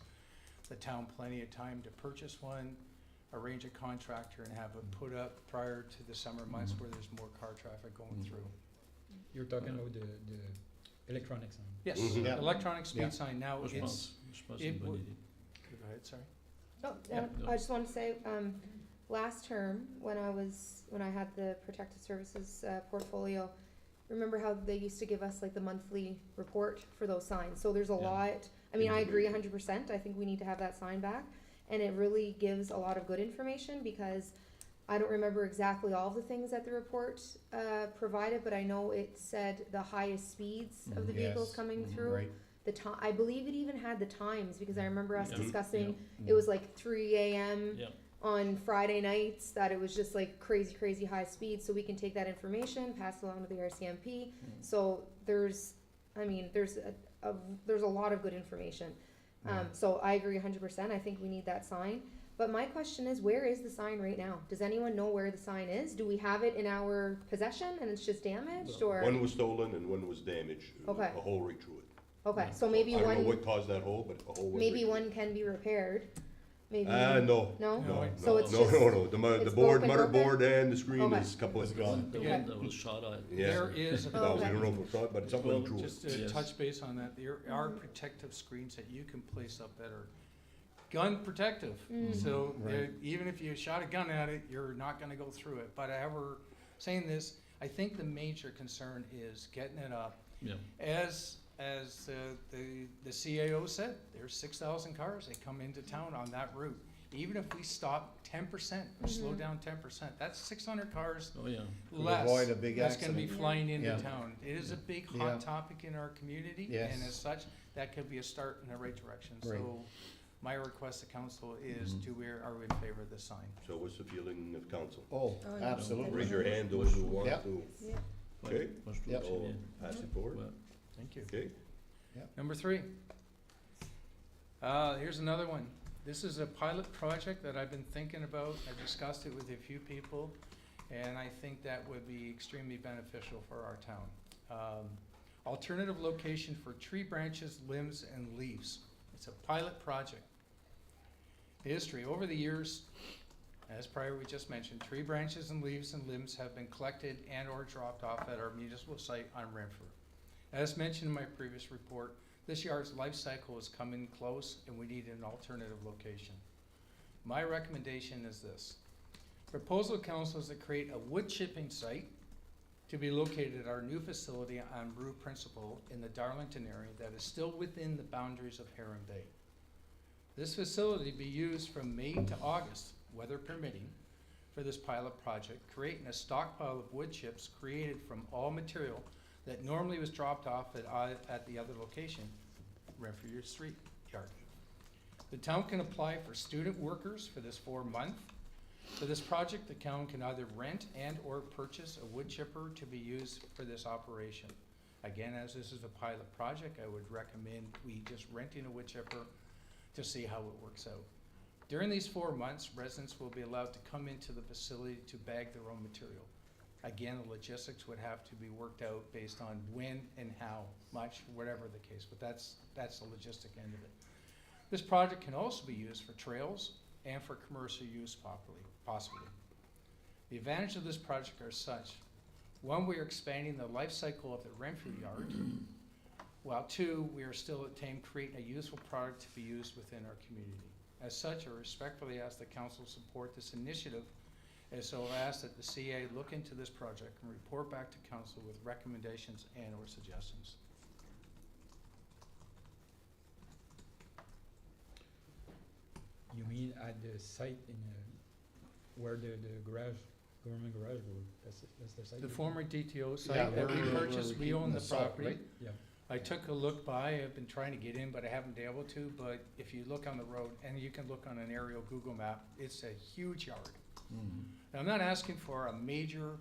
the town plenty of time to purchase one, arrange a contractor, and have it put up prior to the summer months where there's more car traffic going through. You're talking about the electronic sign. Yes, Mhm. Yeah. electronic Yeah. speed sign now, Which it's, month? Which month it is would- needed? go ahead, sorry. Oh, Yeah. I just want to say, last term, when I had the protective services, portfolio, remember how they used to give us like the monthly report for those signs? So there's a Yeah. lot, I mean, I agree 100%, I think we need to have that sign back. And it really gives a lot of good information, because I don't remember exactly all of the things that the report, provided, but I know it said the highest speeds of the vehicles Yes. coming Mhm. through. Right. The time, I believe it even had the times, because I remember us Yeah. discussing, Mm. it was like 3 a.m. Yeah, on Friday nights, that it was just like crazy high speed, so we can take that information, pass it along to the RCMP. Mm. So there's a lot of good information. So I agree 100%, I think we need that sign. But my question is, where is the sign right now? Does anyone know where the sign is? Do we have it in our possession and it's just damaged, or? One was stolen and one was damaged. Okay. A hole right through it. Okay, so I maybe don't know one, what caused that hole, but a hole went maybe right through one can be repaired, maybe. it. No. No? No, So it's no, just- no. The it's board, broken? motherboard and the screen Okay. is kaput. It's gone. the Okay. one that was shot at. Yeah. There is a No, we Okay. don't know if it's shot, but something went through it. Just to Yes. touch base on that, there are protective screens that you can place up that are gun protective. Mm. So Right. even if you shot a gun at it, you're not gonna go through it. But however, saying this, I think the major concern is getting it up. Yeah, As the CAO said, there's 6,000 cars that come into town on that route. Even if we stop 10% or slow Mhm. down 10%, that's 600 cars oh, yeah. Could less avoid a big that's gonna be accident. flying into Yeah. town. It is a big Yeah. hot topic in our community, Yes. and as such, that could be a start in the right direction. Right. So my request to council is, Mhm. are we in favor of this sign? So what's the feeling of council? Oh, Oh, yeah. absolutely. Raise your hand, those who want Yep. to. Yeah. Okay. Much to Yep. say, So yeah. pass it forward. Well, Thank you. Okay. Number 3. Here's another one. This is a pilot project that I've been thinking about. I discussed it with a few people, and I think that would be extremely beneficial for our town. Alternative location for tree branches, limbs, and leaves. It's a pilot project. History. Over the years, as prior we just mentioned, tree branches and leaves and limbs have been collected and or dropped off at our municipal site on Renfrew. As mentioned in my previous report, this yard's life cycle is coming close and we need an alternative location. My recommendation is this. Proposal council is to create a wood chipping site to be located at our new facility on Rue Principal in the Darlington area that is still within the boundaries of Heron Bay. This facility be used from May to August, weather permitting, for this pilot project, creating a stockpile of wood chips created from all material that normally was dropped off at the other location, Renfrew Street Yard. The town can apply for student workers for this 4-month. For this project, the town can either rent and or purchase a wood chipper to be used for this operation. Again, as this is a pilot project, I would recommend we just renting a wood chipper to see how it works out. During these 4 months, residents will be allowed to come into the facility to bag their own material. Again, the logistics would have to be worked out based on when and how much, whatever the case, but that's the logistic end of it. This project can also be used for trails and for commercial use possibly. The advantage of this project are such. One, we are expanding the life cycle of the Renfrew yard. while two, we are still attained creating a useful product to be used within our community. As such, I respectfully ask the council support this initiative, and so I ask that the CA look into this project and report back to council with recommendations and or suggestions. You mean at the site in, where the garage, government garage was, that's the site? The former DTO Yeah, site that we where purchased, we keep own the salt, property. right? Yeah. I took a look by, I've been trying to get in, but I haven't been able to, but if you look on the road, and you can look on an aerial Google map, it's a huge yard. Mhm. Now, I'm not asking for a major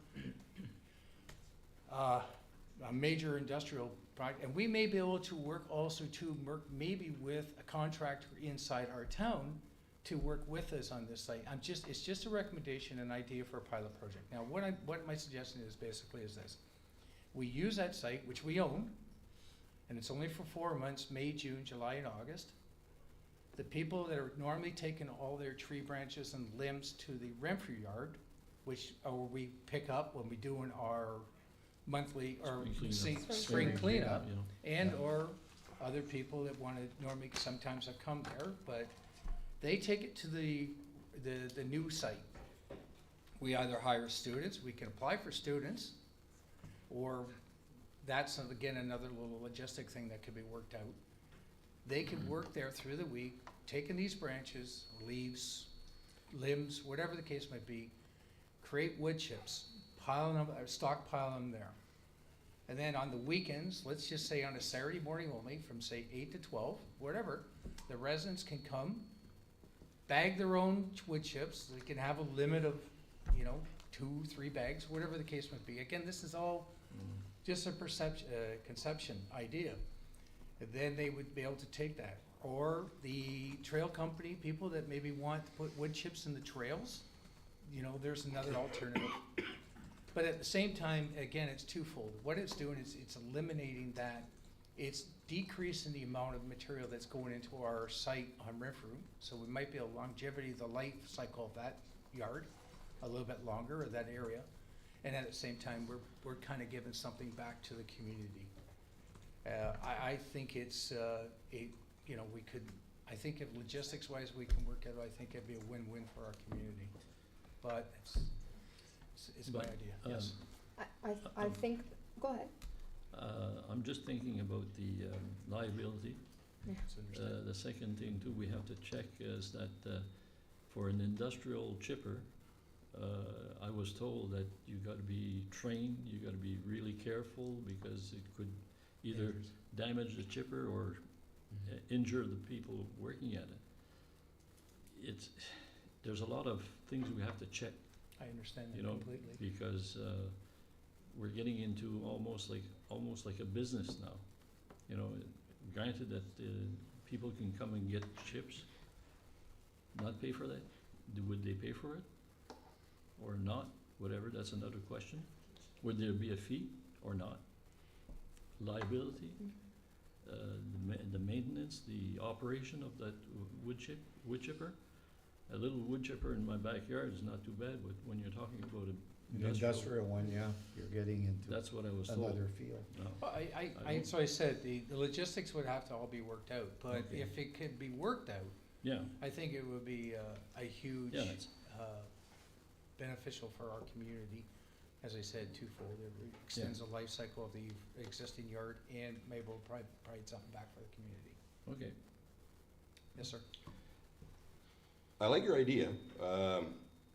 industrial project, and we may be able to work also to work maybe with a contractor inside our town to work with us on this site. It's just a recommendation, an idea for a pilot project. Now, what my suggestion is basically is this. We use that site, which we own, and it's only for 4 months, May, June, July, and August. The people that are normally taking all their tree branches and limbs to the Renfrew yard, which we pick up when we're doing our monthly or spring cleanup, and or other people that wanna normally sometimes have come there, but they take it to the new site. We either hire students, we can apply for students, or that's again another little logistic thing that could be worked out. They could work there through the week, taking these branches, leaves, limbs, whatever the case might be, create wood chips, pile them, stockpile them there. And then on the weekends, let's just say on a Saturday morning only, from say 8 to 12, whatever, the residents can come, bag their own wood chips. They can have a limit of, 2, 3 bags, whatever the case might be. Again, this is all just a conception idea. And then they would be able to take that. Or the trail company, people that maybe want to put wood chips in the trails, there's another alternative. But at the same time, again, it's twofold. What it's doing is it's eliminating that. It's decreasing the amount of material that's going into our site on Renfrew. So we might be able to longevity the life cycle of that yard a little bit longer, or that area. And at the same time, we're kind of giving something back to the community. I think it's, I think if logistics-wise we can work it out, I think it'd be a win-win for our community. But it's my But, idea, yes. I think, go ahead. I'm just thinking about the liability. It's understandable. The second thing too, we have to check is that for an industrial chipper, I was told that you gotta be trained, you gotta be really careful, because it could either damage the chipper or injure the people working at it. There's a lot of things we have to check, I understand you that know, completely. because we're getting into almost like a business now. Granted that people can come and get chips, not pay for that. Would they pay for it or not? Whatever, that's another question. Would there be a fee or not? Liability, the maintenance, the operation of that wood chipper. A little wood chipper in my backyard is not too bad, but when you're talking about An a industrial one, yeah, you're getting into that's what I was told. another field. No. Well, don't- so I said, the logistics would have to all be worked out, but Okay. if it could be worked out, Yeah, I think it would be a huge, yeah, it's, beneficial for our community. As I said, twofold, it extends the life cycle of the existing yard and maybe we'll provide something back for the community. okay. Yes, sir. I like your idea.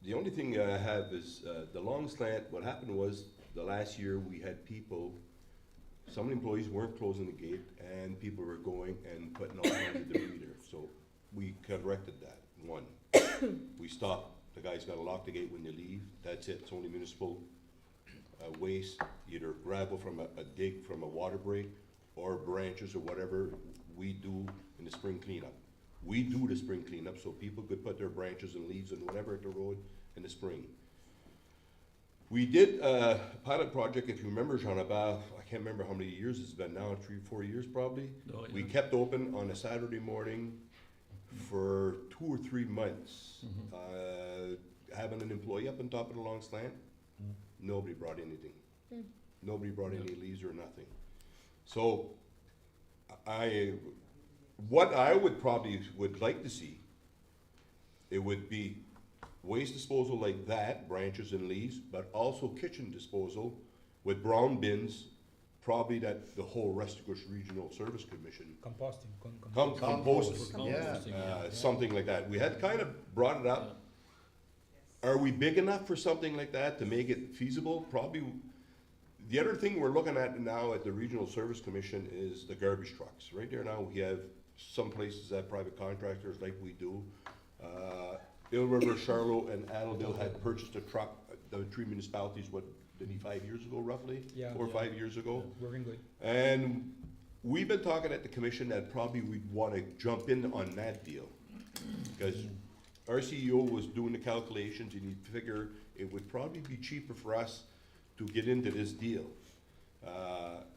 The only thing I have is, the long slant, what happened was, the last year, we had people, some employees weren't closing the gate, and people were going and putting all kinds of debris there. So we corrected that, one. We stopped, the guys gotta lock the gate when they leave, that's it, it's only municipal waste, either gravel from a dig from a water break, or branches or whatever we do in the spring cleanup. We do the spring cleanup, so people could put their branches and leaves and whatever at the road in the spring. We did a pilot project, if you remember, Jean, about, I can't remember how many years it's been now, 3, 4 years probably. No, We yeah. kept open on a Saturday morning for 2 or 3 months. Having an employee up on top of the long slant, nobody brought anything. Nobody brought any leaves or nothing. So, what I would like to see, it would be waste disposal like that, branches and leaves, but also kitchen disposal with brown bins, probably that the whole Restigouche Regional Service Commission, Composting, compost, Yeah. something like that. We had kind of brought it up. Are we big enough for something like that to make it feasible? Probably. The other thing we're looking at now at the Regional Service Commission is the garbage trucks. Right there now, we have some places that private contractors like we do. Ill River, Charlotte, and Adel had purchased a truck, the three municipalities, 5 years ago roughly? Yeah. 4 or 5 years ago? Working good. And we've been talking at the commission that probably we'd wanna jump in on that deal. Because our CEO was doing the calculations and he figured it would probably be cheaper for us to get into this deal.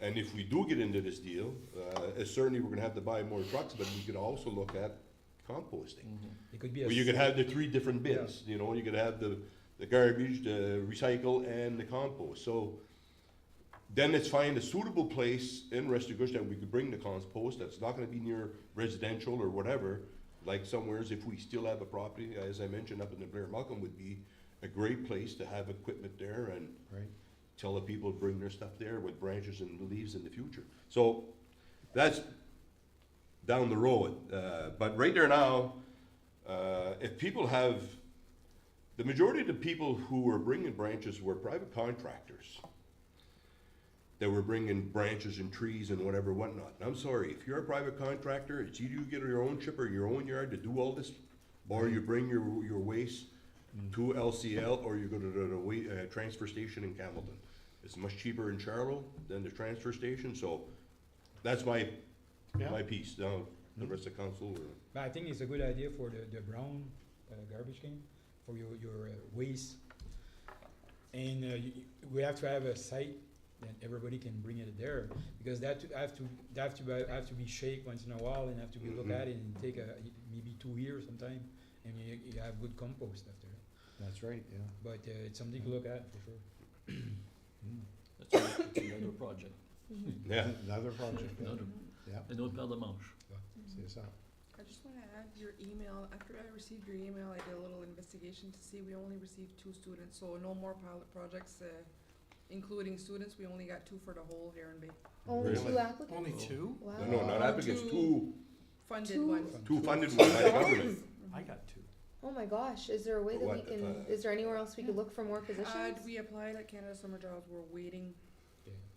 And if we do get into this deal, certainly we're gonna have to buy more trucks, but we could also look at composting. It could be a. Where you could have the 3 different bins, you know, you could have the garbage, the recycle, and the compost. So then let's find a suitable place in Restigouche that we could bring the compost, that's not gonna be near residential or whatever, like somewheres if we still have a property, as I mentioned, up in the Blair Malcolm would be a great place to have equipment there and Right. tell the people to bring their stuff there with branches and leaves in the future. So that's down the road, but right there now, if people have, the majority of the people who were bringing branches were private contractors that were bringing branches and trees and whatever whatnot. And I'm sorry, if you're a private contractor, it's either you get your own chipper, your own yard to do all this, or you bring your waste to LCL, or you go to the transfer station in Campbellton. It's much cheaper in Charlotte than the transfer station, so that's my piece. Now, the rest of council, But I think it's a good idea for the brown garbage can, for your waste. And we have to have a site that everybody can bring it there, because that have to be shaped once in a while and have to be look at it and take maybe 2 years sometime, and you have good compost after. That's right, yeah. But it's something to look at for sure. That's another project, yeah. Another project, yeah. une autre paire de manches. C'est ça. I just wanna add your email, after I received your email, I did a little investigation to see we only received 2 students, so no more pilot projects, including students, we only got 2 for the whole Heron Bay. Only Really? 2 applicants? Only 2? Wow. No, not applicants, two Funded Two? ones. funded ones by the government. I got 2. Oh my gosh, is there a way For that we what, can, is there anywhere else we could look for more positions? We applied at Canada Summer Jobs, we're waiting,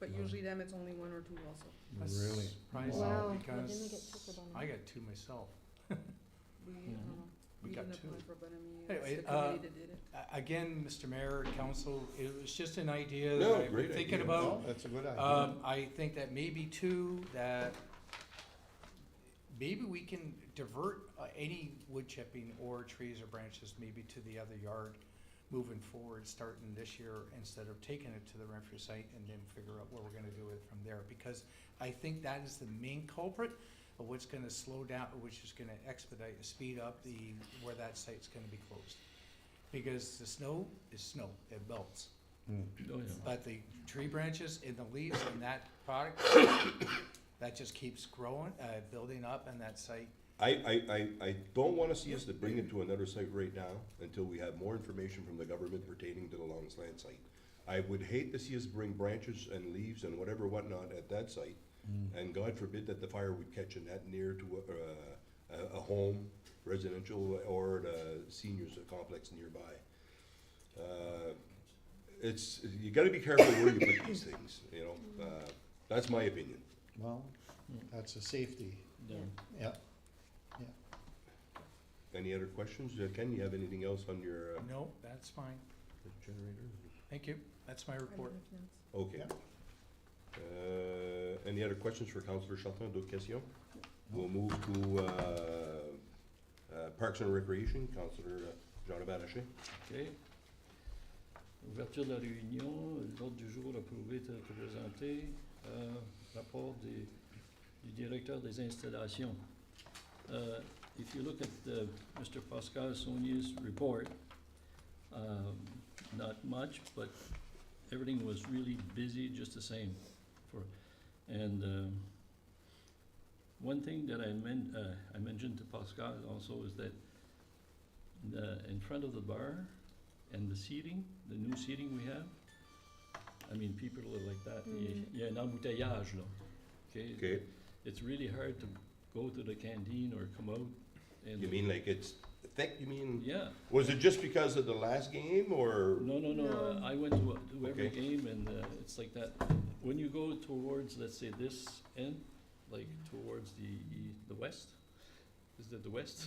but usually them, it's only 1 or 2 also. That's Really? surprising, Wow. because I got 2 myself. We, I don't know. We got didn't 2. apply for it, but I mean, Anyway, it's the committee that did it. Again, Mr. Mayor, council, it was just an idea No, that I've great been thinking idea. about. No, that's a good idea. I think that maybe 2, that maybe we can divert any wood chipping or trees or branches maybe to the other yard moving forward, starting this year, instead of taking it to the Renfrew site and then figure out what we're gonna do with it from there. Because I think that is the main culprit of what's gonna slow down, which is gonna expedite and speed up where that site's gonna be closed. Because the snow is snow, it melts. Mm. Oh, yeah. But the tree branches and the leaves and that product, that just keeps growing, building up in that site. I don't wanna see us to bring it to another site right now until we have more information from the government pertaining to the Longsland site. I would hate to see us bring branches and leaves and whatever whatnot at that site, and God forbid that the fire would catch in that near to a home, residential, or the seniors complex nearby. You gotta be careful where you put these things, you know, that's my opinion. Well, that's a safety, Yeah. yeah. Any other questions? Ken, you have anything else on your No, that's fine. generator? Thank you. That's my report. Okay. Any other questions for Councillor Chartrand? D'autres questions? We'll move to Parks and Recreation, Councillor Jean-Robert Haché. OK. Ouverture de la réunion, l'ordre du jour approuvé est présenté. Rapport du directeur des installations. If you look at Mr. Pascal Saunier's report, not much, but everything was really busy just the same. And one thing that I mentioned to Pascal also is that in front of the bar and the seating, the new seating we have, I mean, people are like that. Il y a un embouteillage, là. Okay? Okay, It's really hard to go to the canteen or come out and. you mean like it's thick, you mean? Yeah. Was it just because of the last game, or? No. No. I went to every Okay. game, and it's like that. When you go towards, let's say, this end, like towards the west, is that the west?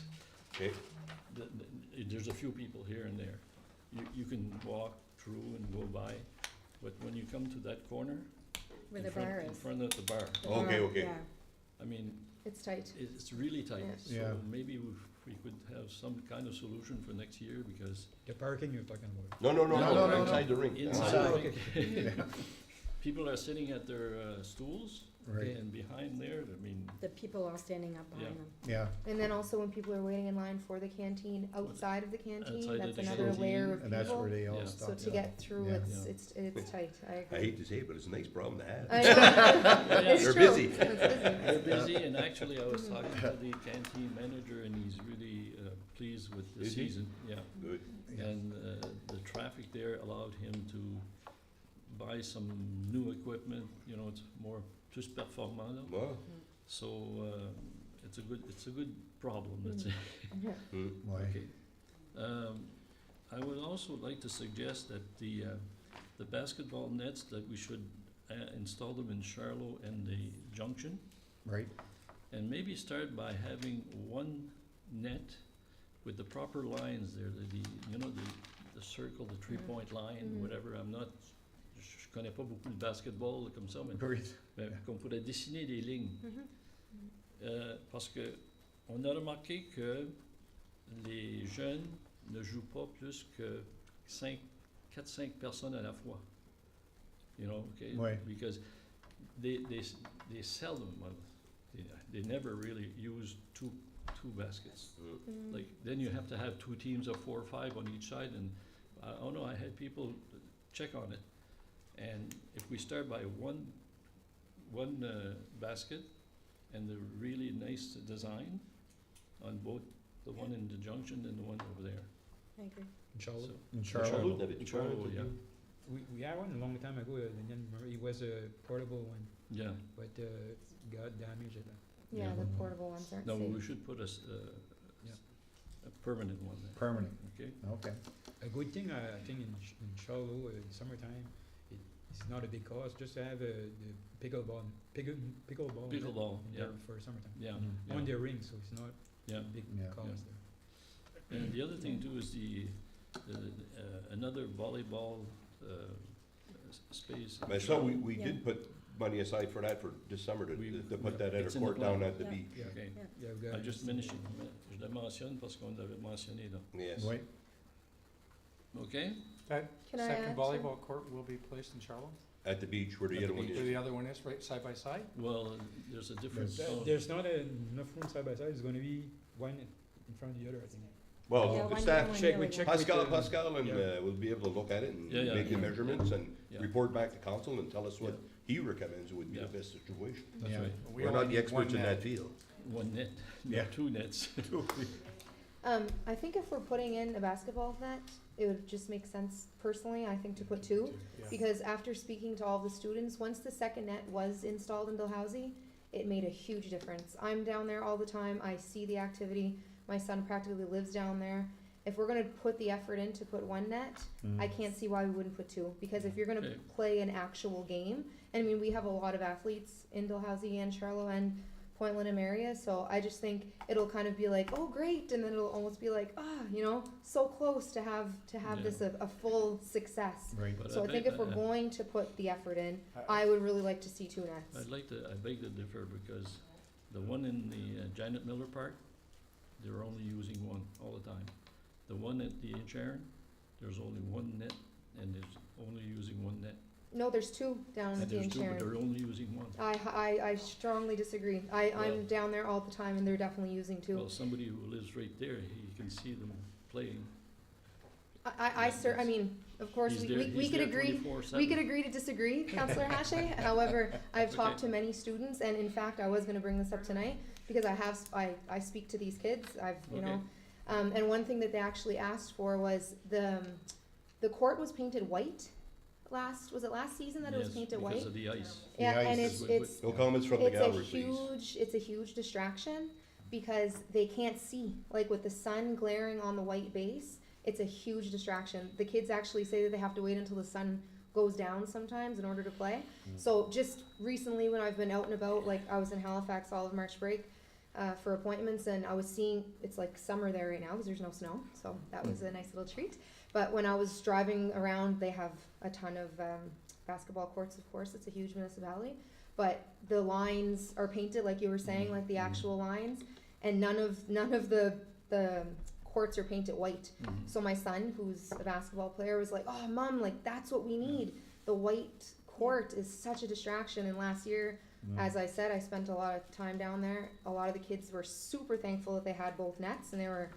Okay, There's a few people here and there. You can walk through and go by, but when you come to that corner, Where in the front, bar in is. front of the bar, okay, okay. Yeah. I mean, It's tight. it's really tight. Yeah. Yeah. So maybe we could have some kind of solution for next year, because The parking you're talking about. No, No. inside the rink. inside Inside. the rink, Yeah. people are sitting at their stools, Right, and behind there, I mean, The people all standing up behind Yeah. them. yeah, And then also when people are waiting in line for the canteen, outside of the canteen, Outside of that's the another canteen. layer of and that's where people. they all Yeah. stop. So to yeah. get through, Yeah. it's tight, I I agree. hate to say it, but it's a nice problem to have. I know. It's They're true. busy. It's busy. they're busy, and actually I was talking to the canteen manager, and he's really pleased with the Is he? season, yeah. Good. Yeah. And the traffic there allowed him to buy some new equipment, you know, it's more, plus performant, là. Well, So, it's a good problem, let's say. Yeah. Why? Okay. I would also like to suggest that the basketball nets, that we should install them in Charlotte and the Junction, Right, and maybe start by having one net with the proper lines there, you know, the circle, the 3-point line, Mhm. whatever. Je connais pas beaucoup le basketball comme ça, mais great, qu'on pourrait dessiner des lignes. Mhm. Parce que on a remarqué que les jeunes ne jouent pas plus que 4-5 personnes à la fois. You know, okay? Ouais. Because they seldom, well, they never really use two baskets. Like, then you have to have 2 teams of 4 or 5 on each side, and I had people check on it. And if we start by one basket, and the really nice design on both, the one in the Junction and the one over there. I agree. In Charlotte. So- in Charlotte, Charlotte, that it's In Charlotte, Charlotte, yeah. We had one a long time ago, and then remember, it was a portable one, Yeah, but got damaged at that. Yeah, Yeah. the portable ones aren't no, safe. we should put Yeah. a permanent one there, permanent, okay? okay. A good thing, I think, in Charlotte, in summertime, it's not a big cost, just to have the pickleball net Pickleball, in yeah, there for summertime. yeah, Mhm. yeah. On the ring, so it's not Yeah. a big Yeah. cost Yeah. there. And the other thing too is another volleyball space. But so we Yeah. did put money aside for that for this summer to We- put that at it's a in the court down plan. at the Yeah. beach. Yeah. Okay, Yeah, we got I just it. mentioned, je le mentionne parce qu'on l'avait mentionné là. Yes. Right, Okay? That Can I second add volleyball court will be placed in Charlotte, At the beach where the At other the one beach. where is. the other one is, right, side by side? Well, there's a difference. There's- There's not enough room side by side, it's gonna be one in front of the other, I think. Yeah, Well, one the here, staff, one Check, here, we one check there. with Pascal and yeah. will be able to look at it and Yeah, yeah. make the Yeah. measurements and Yeah. report back to council and tell us what Yeah. he recommends would be the Yeah. best situation. That's Yeah. right. We We're only not the need experts one in net. that field. One net, Yeah. 2 nets. I think if we're putting in a basketball net, it would just make sense personally, I think, to put 2. Yeah. Because after speaking to all the students, once the second net was installed in Dalhousie, it made a huge difference. I'm down there all the time, I see the activity, my son practically lives down there. If we're gonna put the effort in to put 1 net, I can't see why we wouldn't put 2, because if you're gonna Okay. play an actual game, and I mean, we have a lot of athletes in Dalhousie and Charlotte and Point Lynham area, so I just think it'll kind of be like, oh, great, and then it'll almost be like, you know, so close to have Yeah. this a full success. right, But So I think if we're going to put the effort in, I would really like to see 2 nets. I beg to differ, because the one in the Janet Miller Park, they're only using one all the time. The one at the Sharon, there's only 1 net, and there's only using 1 net. No, there's 2 down And at the there's 2, but Sharon. they're only using 1. I strongly disagree. I'm Well- down there all the time, and they're definitely using 2. Well, somebody who lives right there, he can see them playing. I mean, of course, He's we, there- we, we he's could there agree, 24/7. we could agree to disagree, Councillor Hache. However, I've talked Okay. to many students, and in fact, I was gonna bring this up tonight, because I speak to these kids, you know. And one thing that they actually asked for was the court was painted white was it last season that it was Yes, painted white? because of the ice. Yeah, The and ice it's, No comments from the it's a gallery, please. it's a huge distraction, because they can't see, like with the sun glaring on the white base, it's a huge distraction. The kids actually say that they have to wait until the sun goes down sometimes in order to play. So just recently, when I've been out and about, like I was in Halifax all of March break, for appointments, and I was seeing, it's like summer there right now because there's no snow, so that was a nice little treat. But when I was driving around, they have a ton of basketball courts, of course, it's a huge municipality, but the lines are painted like you were saying, like the actual lines, and none of the courts are painted white. So my son, who's a basketball player, was like, "Oh, Mom, like that's what we need. The white court is such a distraction." And last year, as I said, I spent a lot of time down there. A lot of the kids were super thankful that they had both nets, and they were,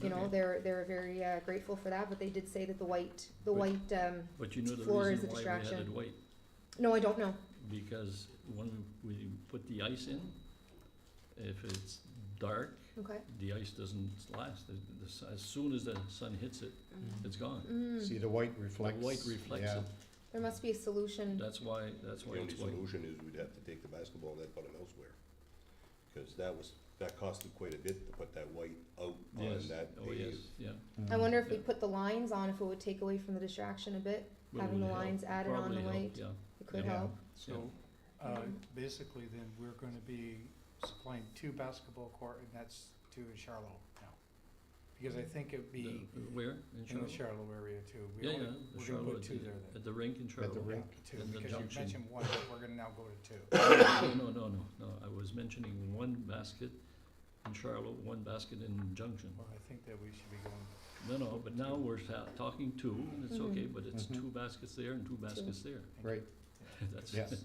you know, Okay. they were very grateful for that. But they did say that the white But you know the floor is reason a why we had distraction. it white? No, I don't know. Because when we put the ice in, if it's dark, Okay. the ice doesn't last. As soon as the sun hits it, it's gone. See, the white reflects. The white reflects yeah. it. There must be a solution. That's why The only it's white. solution is we'd have to take the basketball net, put them elsewhere. Cause that costed quite a bit to put that white out on Yes, that oh yes, paved. yeah. I wonder if we put the lines on, if it would take away from the distraction a bit. Well, Having it the would help. lines added on Probably the help, white. Yeah, It could Yeah. help. So, basically then, we're gonna be supplying 2 basketball court and nets to Charlotte now. Because I think it'd be where, in in the Charlotte? Charlotte area too. Yeah, yeah, We're gonna Charlotte, put 2 there then. at the rink in Charlotte. rink. Two, and the because you junction. mentioned 1, but we're gonna now go to 2. No, I was mentioning 1 basket in Charlotte, 1 basket in Junction. Well, I think that we should be going, No, but now we're talking 2, and it's okay, but it's Mhm. 2 baskets there and 2 baskets there. Right, That's, yes,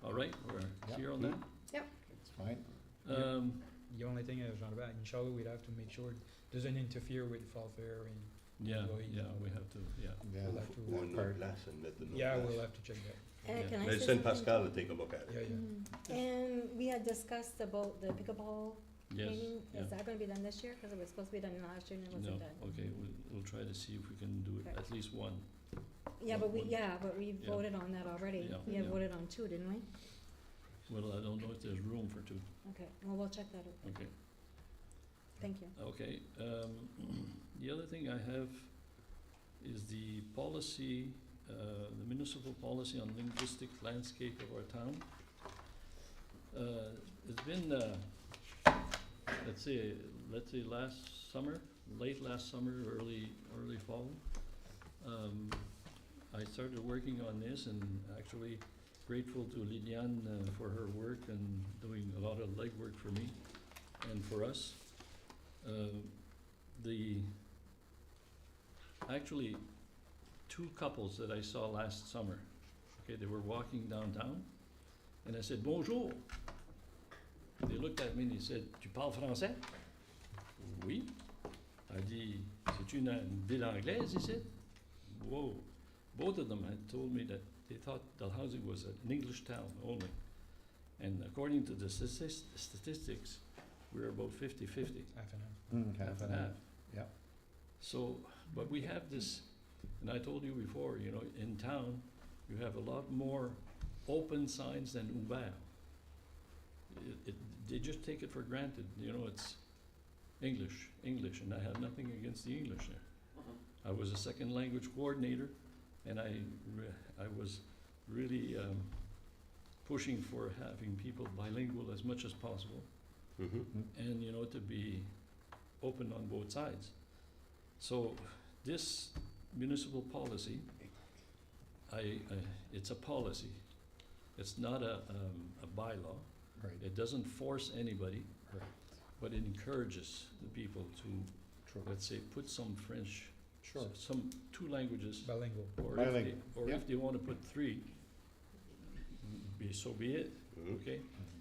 all right, we're Yeah. clear on that? it's fine. The only thing, Jean-Robert, in Charlotte, we'd have to make sure it doesn't interfere with fall fair and, Yeah, Employees. yeah, we have to, yeah. Yeah, we'll have to, Or no Part. glass and let the no yeah, glass. we'll have to check that. Yeah. Can I Let's say send something? Pascal to take a look at it. Yeah, yeah. Mm-hmm. And we had discussed about the pickleball Yes, painting. yeah. Is that gonna be done this year? Cause it was supposed to be done last year and it No, wasn't done. okay, we'll try to see if we can do it, Okay. at least 1. Yeah, but we One- we Yeah. voted on that already. Yeah, We had yeah. voted on 2, didn't we? Well, I don't know if there's room for 2. Okay, well, we'll check that out. Okay. Thank you. Okay, the other thing I have is the policy, the municipal policy on linguistic landscape of our town. It's been, let's say last summer, late last summer, early fall. I started working on this and actually grateful to Liliane for her work and doing a lot of legwork for me and for us. Actually, 2 couples that I saw last summer, okay, they were walking downtown, and I said, bonjour. They looked at me and they said, tu parles français? Oui. I dit, c'est une ville anglaise ici? Whoa. Both of them had told me that they thought Dalhousie was an English town only. And according to the statistics, we're about 50-50. Half an hour. Half and half. Yeah. So, but we have this, and I told you before, you know, in town, you have a lot more open signs than ouvert. They just take it for granted, you know, it's English, and I have nothing against the English there. I was a second language coordinator, and I was really pushing for having people bilingual as much as possible. And you know, to be open on both sides. So this municipal policy, it's a policy. It's not a bylaw. Right, It doesn't force anybody, right, but it encourages the people to, true, let's say, put some French, sure. some 2 languages, Bilingual. or Bilingual, yeah. if they wanna put 3, so be it, okay?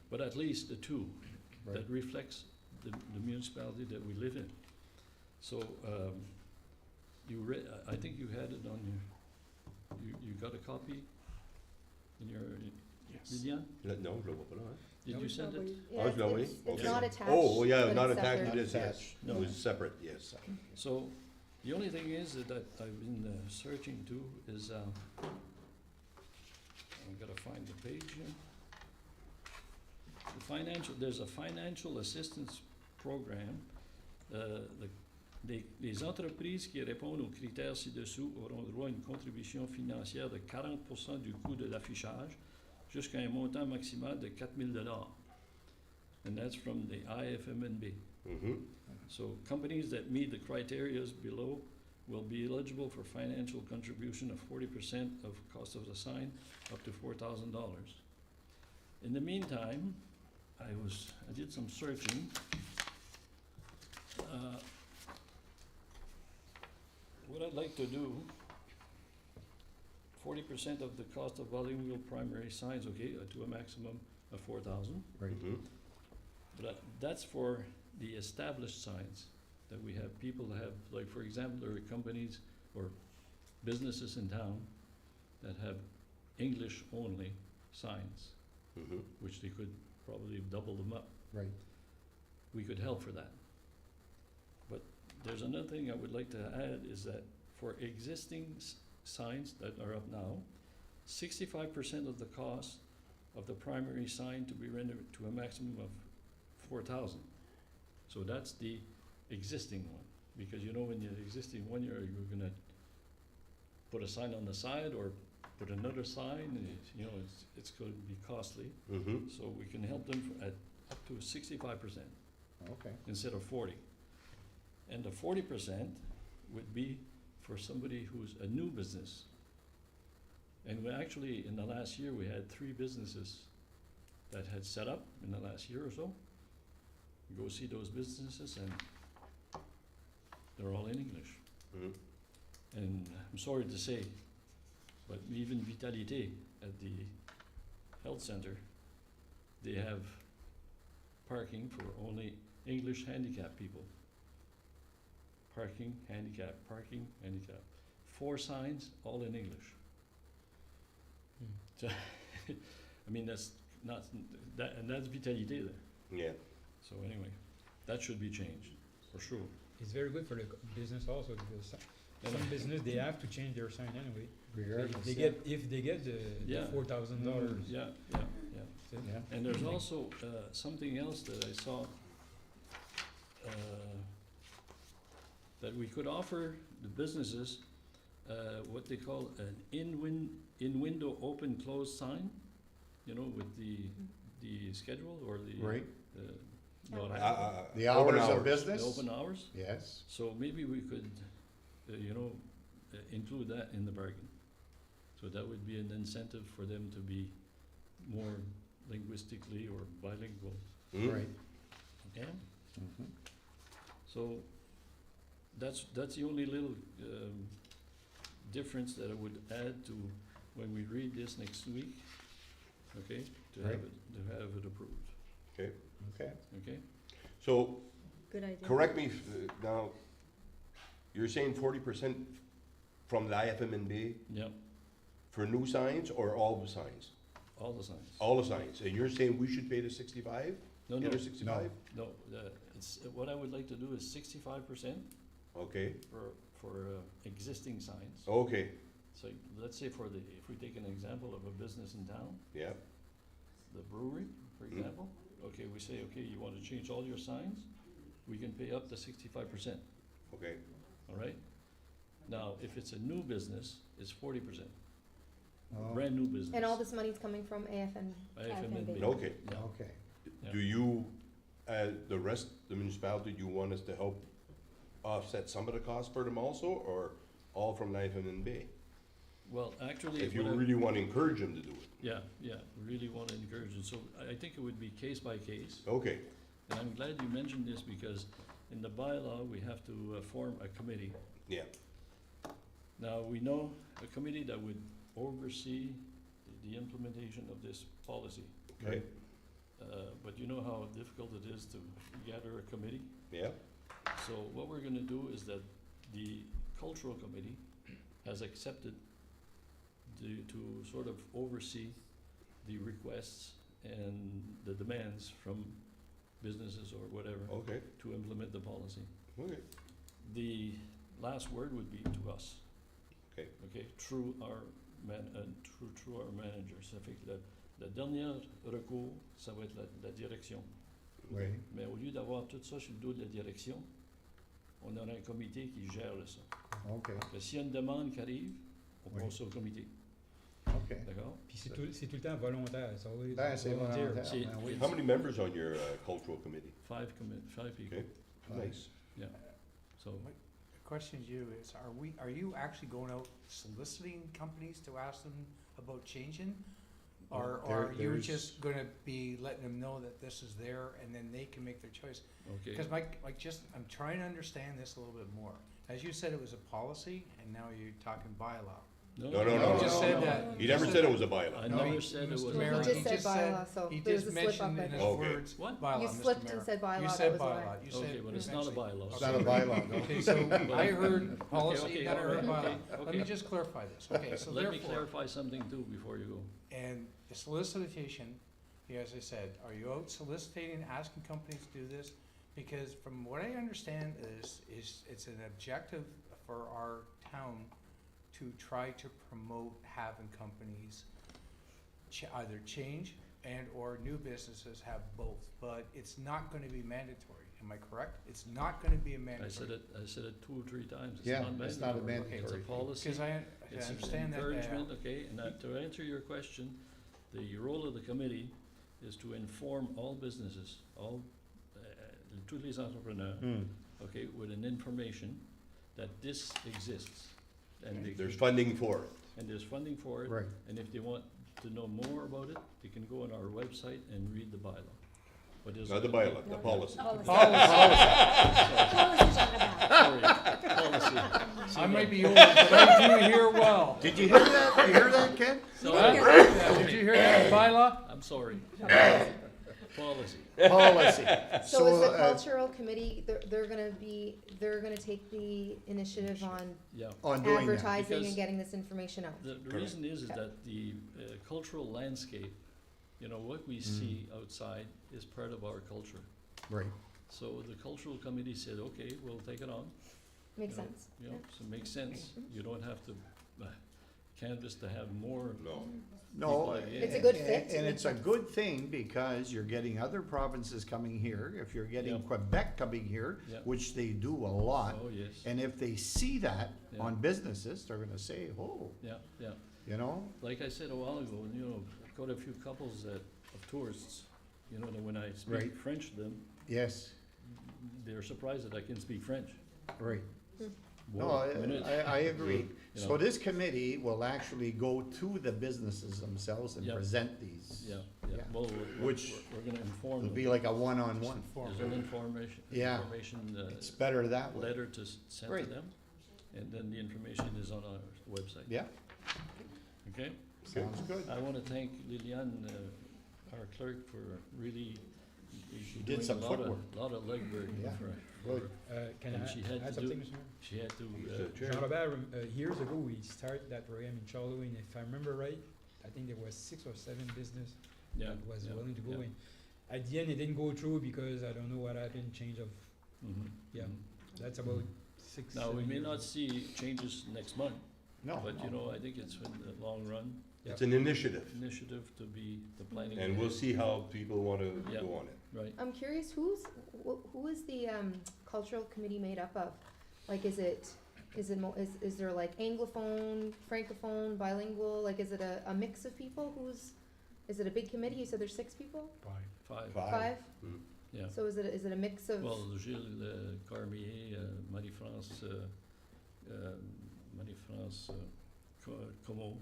But at least the 2, Right. that reflects the municipality that we live in. So, you read, I think you had it on your, you got a copy in your, Lilian? No, je le vois pas là, hein. Did you send it? Yeah, Oh, it's not it's Okay. not attached. Oh, yeah, but not it's attached to separate. this, yes. Attached. It was separate, yes. So, the only thing is that I've been searching too is, I've gotta find the page here. There's a financial assistance program. Les entreprises qui répondent aux critères ci-dessous auront droit à une contribution financière de 40% du coût de l'affichage jusqu'à un montant maximal de $4,000. And that's from the IFMNB. Mm-hmm. So companies that meet the criteria below will be eligible for financial contribution of 40% of cost of the sign, up to $4,000. In the meantime, I did some searching. What I'd like to do, 40% of the cost of bilingual primary signs, okay, to a maximum of 4,000. Right. Mm-hmm. But that's for the established signs that we have. People have, like, for example, there are companies or businesses in town that have English-only signs, Mm-hmm. which they could probably double them up. Right. We could help for that. But there's another thing I would like to add is that for existing signs that are up now, 65% of the cost of the primary sign to be rendered to a maximum of 4,000. So that's the existing one, because you know when the existing one, you're gonna put a sign on the side or put another sign, and it's going to be costly. Mm-hmm. So we can help them at up to 65% Okay. instead of 40. And the 40% would be for somebody who's a new business. And we actually, in the last year, we had 3 businesses that had set up in the last year or so. You go see those businesses and they're all in English. Mm-hmm. And I'm sorry to say, but even Vitalité at the health center, they have parking for only English handicapped people. Parking, handicap, parking, handicap. 4 signs, all in English. So, I mean, that's not, and that's Vitalité there. Yeah. So anyway, that should be changed, for sure. It's very good for the business also, because some business, they have to change their sign anyway. Regardless. If they get the Yeah. $4,000. Yeah. Yeah. And there's also something else that I saw, that we could offer the businesses what they call an in-window open-close sign, with the schedule or the. Right. What I- The open hours of the business? open hours. Yes. So maybe we could, include that in the bargain. So that would be an incentive for them to be more linguistically or bilingual. Mm-hmm. Right. Okay? Mhm. So that's the only little difference that I would add to when we read this next week, okay? To have it approved, Okay. okay? So, Good idea. correct me now, you're saying 40% from the IFMNB Yep, for new signs or all the signs? all the signs. All the signs, and you're saying we should pay the 65? No, Get no, her 65? no, it's, what I would like to do is 65% Okay, for existing signs. okay, So let's say if we take an example of a business in town, yeah, the brewery, for Mm. example, okay, we say, okay, you wanna change all your signs, we can pay up to 65%, okay, all right? Now, if it's a new business, it's 40%, Oh, brand new business. And all this money's coming from IFMNB. okay. Yeah. okay. Yeah. Do you, the rest, the municipality, do you want us to help offset some of the costs for them also, or all from the IFMNB? Well, actually, If you what I- really want to encourage them to do it. yeah, we really wanna encourage it, so I think it would be case by case. Okay, And I'm glad you mentioned this because in the bylaw, we have to form a committee. yeah, Now, we know a committee that would oversee the implementation of this policy. okay, But you know how difficult it is to gather a committee? yeah, So what we're gonna do is that the cultural committee has accepted to sort of oversee the requests and the demands from businesses or whatever Okay, to implement the policy. okay. The last word would be to us. Okay. Okay, through our through our manager. Ça fait que le dernier recours, ça va être la direction. Oui. Mais au lieu d'avoir tout ça sur le dos de la direction, on aura un comité qui gère ça. OK, Que s'il y a une demande qui arrive, on Oui. passe au comité. OK. D'accord? Puis c'est tout le temps volontaire, c'est always Ben, c'est volunteer. volontaire, C'est- ben oui. How many members on your cultural committee? Five people. Okay, nice. Yeah. So, The question to you is, are you actually going out soliciting companies to ask them about changing? Or are you there's- just gonna be letting them know that this is there and then they can make their choice? okay. Because I'm trying to understand this a little bit more. As you said, it was a policy, and now you're talking bylaw. No, no, no, You just no, said no. that. He never said it was a I bylaw. No, never he- said it Mr. was. Well, Mayor, he just said bylaw, so He there was just a slip up mentioned in there. his Okay. words, What? bylaw, You Mr. slipped and Mayor. said bylaw, You that said was why. bylaw, you said. Okay, but it's not a eventually. bylaw. It's not a bylaw, no. Okay, so I heard policy, okay, then I heard alright, bylaw. okay, Let me okay. just clarify this. Okay, so Let me therefore, clarify something too before you go. and the solicitation, as I said, are you out soliciting, asking companies to do this? Because from what I understand is it's an objective for our town to try to promote having companies either change and or new businesses have both, but it's not gonna be mandatory, am I correct? It's not gonna be a mandatory. I said it 2 or 3 times. It's Yeah, not it's not a mandatory. It's a mandatory. policy. Cause I It's an understand that, encouragement, okay, and to answer your question, the role of the committee is to inform all businesses, tous les entrepreneurs, okay, with an information that this exists. And they There's can- funding for it. and there's funding for it, Right. and if they want to know more about it, they can go on our website and read the bylaw. But there's Not the a- bylaw, the policy. Policy. Sorry, policy. I might be old, but I do hear well. Did you hear that? You hear that, Ken? So Huh? Yeah, did you hear that, bylaw? I'm sorry. Policy. Policy. So is the cultural committee, they're gonna take the initiative on Yeah. On doing that. advertising Because and getting this information out? The reason is that the cultural landscape, you know, what we see outside is part of our culture. Right. So the cultural committee said, okay, we'll take it on. Makes you know, sense. You know, so it makes sense. You don't have to canvass to have more. No. No, People again. It's a good fit. and It it's makes a sense. good thing because you're getting other provinces coming here, if you're getting Yeah. Quebec coming here, Yeah. which they do a lot. Oh, yes. And if they see that Yeah. on businesses, they're gonna say, oh, Yeah, yeah. you know, Like I said a while ago, you know, I've got a few couples of tourists, you know, that when I speak Right. French to them, yes, they're surprised that I can speak French. right. No, Whoa, minute. I agree. You So know. this committee will actually go to the businesses themselves and Yeah. present these. Yeah, yeah. Yeah. Well, Which we're gonna inform It'll them. be like a one-on-one. There's an information, Yeah. It's better that way. letter to send to Right. them, and then the information is on our website. Yeah, Okay? sounds good. I wanna thank Liliane, our clerk, for really She did doing some a lot footwork. of legwork Yeah. for Good. Can And I she had add to do- something, Mr. Mayor? she had to, Mr. Chair. Jean Robert, years ago, we started that program in Charlotte, and if I remember right, I think there was 6 or 7 business yeah. that was yeah, willing to go yeah. in. At the end, it didn't go through because I don't know what happened, change of, Mhm, Yeah. mhm. that's about 6, Now, we 7 may years not ago. see changes next month, No, but you no. know, I think it's in the long run, It's an initiative, initiative to be the planning. and we'll see how people wanna Yeah. go on it. Right. I'm curious, who is the cultural committee made up of? Like, is there like anglophone, francophone, bilingual? Like, is it a mix of people? Is it a big committee? You said there's 6 people? Five, Five? Mm. yeah. So is it a mix of? Well, Gilles Cormier, Marie-France, Como,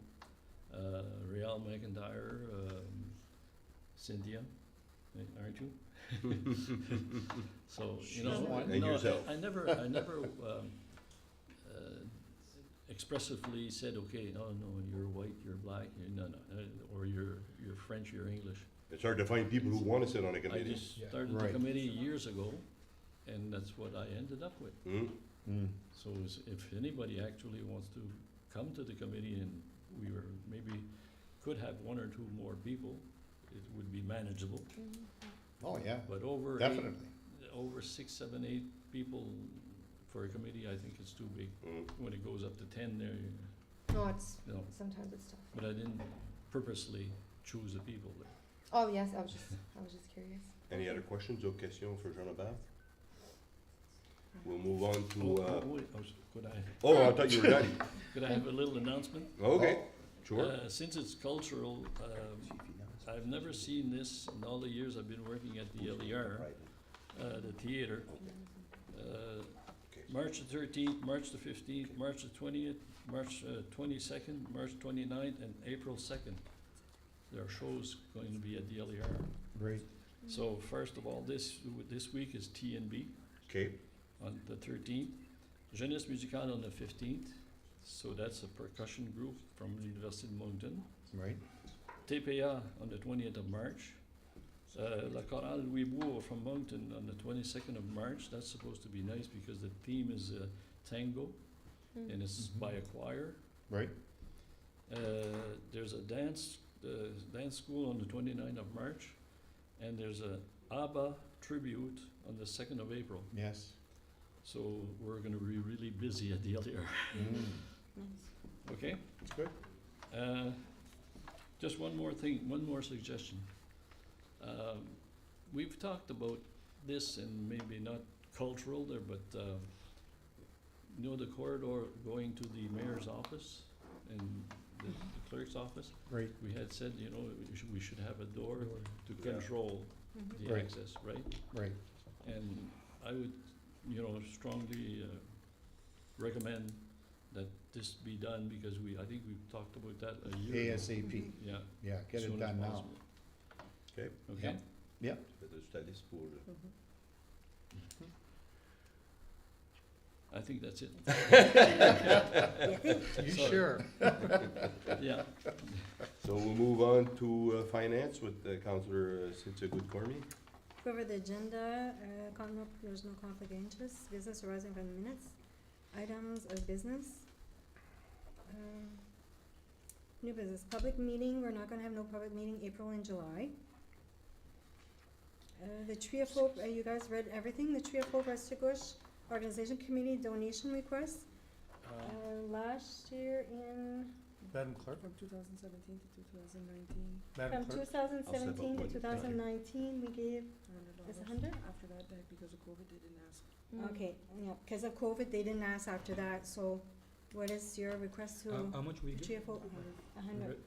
Réal McIntyre, Cynthia, aren't you? So, you know, one. And no, yourself. I never, expressively said, okay, no, you're white, you're black, no, or you're French, you're English. It's hard to find people who wanna sit on a I committee. just Yeah. started the Right. committee years ago, and that's what I ended up with. Mm? Mm. So if anybody actually wants to come to the committee and we were, maybe could have one or two more people, it would be manageable. Oh, yeah, But over definitely. over 6, 7, 8 people for a committee, I think it's too big. Mm. When it goes up to 10 there, No, it's, you know, sometimes it's tough. but I didn't purposely choose the people there. Oh, yes, I was just curious. Any other questions or questions for Jean-Baptiste? We'll move on to, Wait, could I, oh, I thought you were done. could I have a little announcement? Okay, sure. Since it's cultural, I've never seen this in all the years I've been working at the LER, the theater. March the 13th, March the 15th, March the 20th, March 22nd, March 29th, and April 2nd. There are shows going to be at the LER. Great. So first of all, this week is T&B Okay, on the 13th, Jeunesse Musicale on the 15th, so that's a percussion group from the University of Moncton. Right. TPA on the 20th of March. La Chorale Louis Bourg from Moncton on the 22nd of March. That's supposed to be nice because the theme is tango and it's by a choir. Right. There's a dance school on the 29th of March, and there's a ABBA tribute on the 2nd of April. Yes. So we're going to be really busy at the LER. Okay? That's good. Just one more thing, one more suggestion. We've talked about this and maybe not cultural there, but you know the corridor going to the mayor's office and the clerk's office? Great. We had said, you know, we should have a door to Yeah. control the Right. access, right? Right. And I would, you know, strongly recommend that this be done because I think we've talked about that a year ago. ASAP. Yeah. Yeah, get soon it as done now. possible. okay. Okay? Yep. Le status pour I think that's it. You Sorry. sure? Yeah. So we'll move on to finance with Councillor Cynthia Goodcormy. Cover the agenda, there's no conflict of interest, business arising from the minutes, items of business. New business, public meeting, we're not gonna have no public meeting April and July. The Tree of Hope, you guys read everything, the Tree of Hope Restigouche Organization Committee donation request, last year in, Madam Clerk? From 2017 to 2019, Madam from Clerk? 2017 to one. 2019, we gave, $100. Is it 100? After that, because of COVID, they didn't ask. okay, yeah, because of COVID, they didn't ask after that, so what is your request to How much we Tree get? of Hope? 100,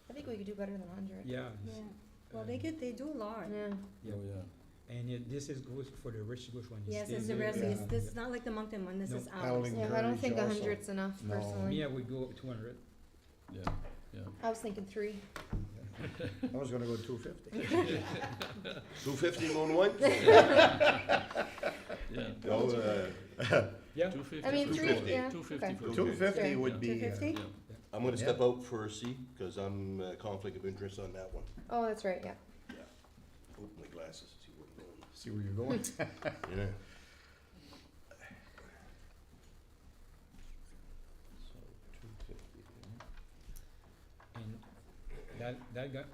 I think we could do better than 100. Yeah. yeah, well, they do a lot. Yeah. Yeah. Oh, yeah. And this is goes for the Restigouche one. Yes, This it's is the rest, yeah. it's, this is not like the Moncton one, this No. is ours. Howling Yeah, I don't think Courage 100's enough No. personally. Me, I would go 200. Yeah, yeah. I was thinking 3. I was gonna go 250. 250 on one? Yeah. No, Yeah. 250. I mean, 3, 250. yeah, 250 okay. for the 250 group. would be, 250? Yeah. I'm gonna Yeah. step out for a C, cause I'm conflict of interest on that one. Oh, that's right, yeah. Oh, my glasses, see where I'm going. see where you're going. Yeah. So 250. And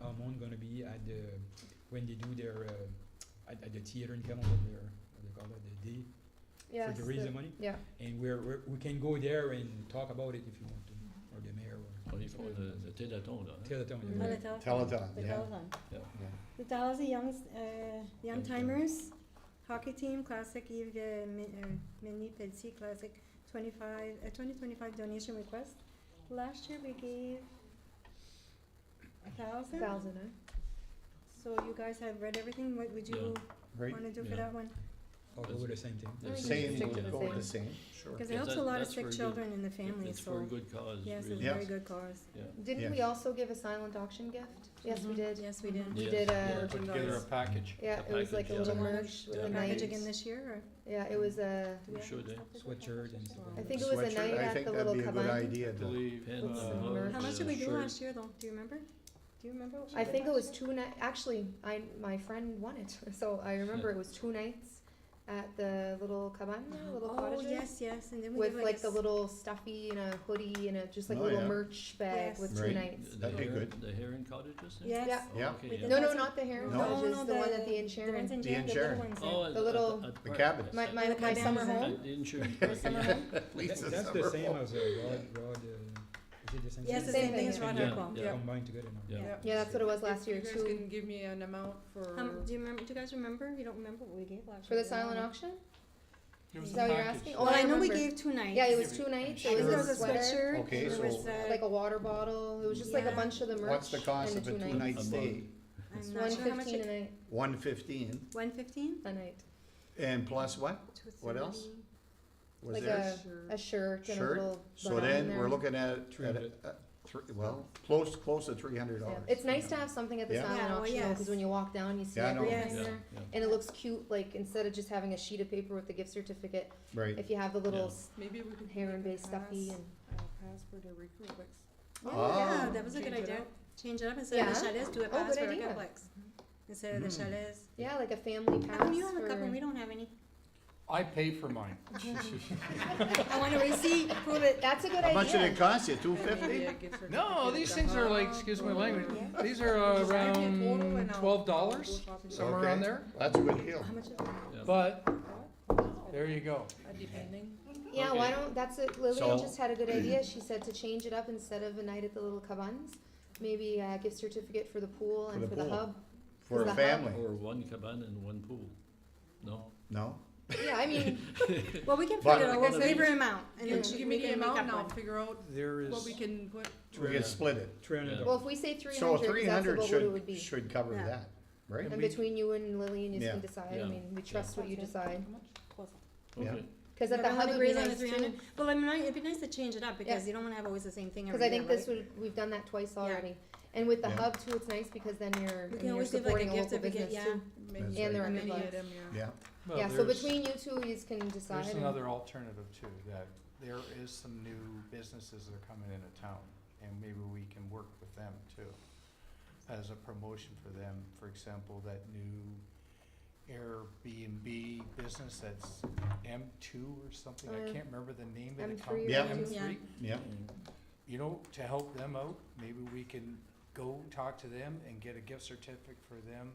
amount gonna be at the, when they do their, at the theater in Canada, their, what they call it, the day, Yeah. to raise the money. Yeah. And we can go there and talk about it if you want to, or the mayor, or Well, you call the téléthon, là, hein? Telethon. Oh, Yeah. the telethon. Telethon, The yeah. telethon. Yeah. The Dalhousie young Young timers, hockey team, classic Yves Mini Pelletier Classic 2025 donation request. Last year we gave 1,000. 1,000, eh? So you guys have read everything, what would you Yeah. Right. wanna do for Yeah. that one? I'll go with the same thing. I think we Same, stick to we'll the go with the same. same, sure. Cause it Yeah, helps a that- lot of that's sick very children in the It- families, It's for a so, good cause, yes, it's a really. Yeah. very good cause. Yeah. Didn't we Yes. also give a silent auction gift? Yes, we Mhm. did. Yes, we did. We Yes. did Yeah. Put together a package. Yeah, A it was like a package, little yeah. merch with Yeah. a Package night. again this year, or? Yeah, it was a, do we have should, stuff to go Sweatshirt and package? stuff Or- like I think it was a Sweatshirt, night I at think the that'd little be a good cabane. idea I to, believe, Pen, With some mug, merch. How much did we do shirt. last year though? Do you remember? Do you remember what we I did think it last was year? 2 nights, actually, my friend won it, so I remember it was 2 nights at the little cabana, little Oh, cottages. yes, and then we With give like a the little stuffy and a hoodie and a just like a Oh, little yeah. merch bag Yes. with 2 Right. nights. That'd be good. The heron cottages there? Yes. Yeah. Yeah. Okay, We yeah. did No, lots of- not the heron No. cottages, No, the one at the Inn The Sharon. ones in The Sharon, Inn the Sharon. little ones Oh, there. The little- at The park. cabins. My The summer cabins, home. At the insurance. The summer home. Please, That's summer the same home. as Rod, is it the same? Yes, the thing? same thing as thing, Rod yeah. Aqua. Yeah. Combined together now. Yeah. Yeah, that's what it was last year If you too. guys can give me an amount for. Do you remember, do you guys remember? You don't remember what we gave last For year? the silent auction? It was Is a that what you're package. asking? Well, Oh, I I know we remember. gave 2 nights. Yeah, it was 2 nights. I It think was there a was a sweater, sweatshirt. Okay, and there was, so- like a water bottle. It was just like a Yeah. bunch of the merch. What's the cost and of a the 2-night A stay? month. I'm It's not sure how much $115 a it, night. 115, 115? A night. and plus what? What else? 230. Was Like there? a shirt and a Shirt? little So button then, there. we're looking at, 300. well, close to $300. Yeah. It's nice to have something at the Yeah. silent Yeah, well, auction though, yes. because when you walk down, you see Yeah, I know. everything Yes. there. Yeah. And it looks cute, like instead of just having a sheet of paper with the gift certificate, Right. if you have the little Yeah. Maybe we could. heron-based stuffy and. Pass for the recruiters. Yeah, Ah. yeah, that was a good Change it idea. up. Change it up instead of the Yeah. chalets, do a Oh, pass good for a idea. Caplex. Instead of the Mm. chalets. Yeah, like a family pass How come you have a couple and for. we don't have any? I pay for mine. I want a receipt, prove it. That's a good How much did idea. it cost you, And maybe $250? a gift certificate No, these at things the are like, hub, excuse my or- language, Yeah. these are Just give me a total around and I'll $12, go shopping. somewhere Okay. around there. That's a good deal. How much is it? Yeah. But, there you go. Depending. Yeah, why don't, that's it, Lillian So- just had a good idea, she said to change it up instead of a night at the little cabans, maybe a gift certificate for the pool For and the for the pool. hub. For the a hub- family, Or one cabana and one pool. No? no? Yeah, I mean, Well, we can But- figure it out, Like I we'll said, give her an amount, and then Give we me the can make amount up and I'll one. figure out There is, what we can put. We can split it. $300. well, if we say So 300, 'cause that's 300 about what it would be. should cover Yeah. that, right? And between you and Lillian, you Yeah. can decide, I Yeah. mean, we trust what you decide. Yeah. Okay. Cause at the Everyone hub would be agrees on the nice too, 300? Well, I mean, it'd be nice to change it up, because you don't wanna have always the same thing every cause year, I think this right? would, we've done that twice already. And with the Yeah. hub too, it's nice because then We and can you're always give like a supporting a gift local business certificate, yeah. too. Maybe And the many record of them, Yeah, well, Yeah, so there's, between you two, you can decide. there's and- another alternative too, that there is some new businesses that are coming into town, and maybe we can work with them too, as a promotion for them. For example, that new Airbnb business that's M2 or something, I Yeah. can't remember the name of the M3 company. or Yeah. M2. Yeah. M3. yeah. You know, to help them out, maybe we can go talk to them and get a gift certificate for them.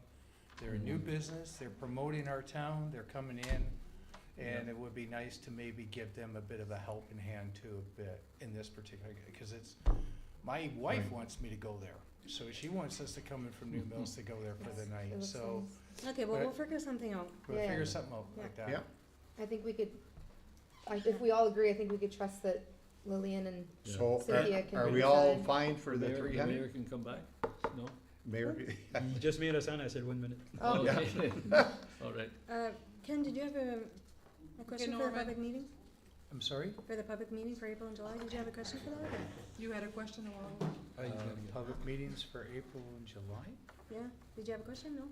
They're a new business, they're promoting our town, they're coming in, and it would be nice to maybe give them a bit of a helping hand too, a bit, in this particular, because it's, my wife Right. wants me to go there, so she wants us to come in from New Mills to go there for the It night, looks so nice. Okay, well, But- we'll figure something out. we'll Yeah. figure something out like that. Yeah. I think we could, if we all agree, I think we could trust that Lillian and Yeah. So Cynthia can are be we all decided. fine for the Mayor- 300? mayor can come back? No? Mayor, You just made a sound, I said 1 minute. Oh, Yeah. Okay. All right. Ken, did you have a question for the Norman. public meeting? I'm sorry? For the public meeting for April and July, did you have a question for that? or- You had a question a while ago. Public meetings for April and July? Yeah, did you have a question? No?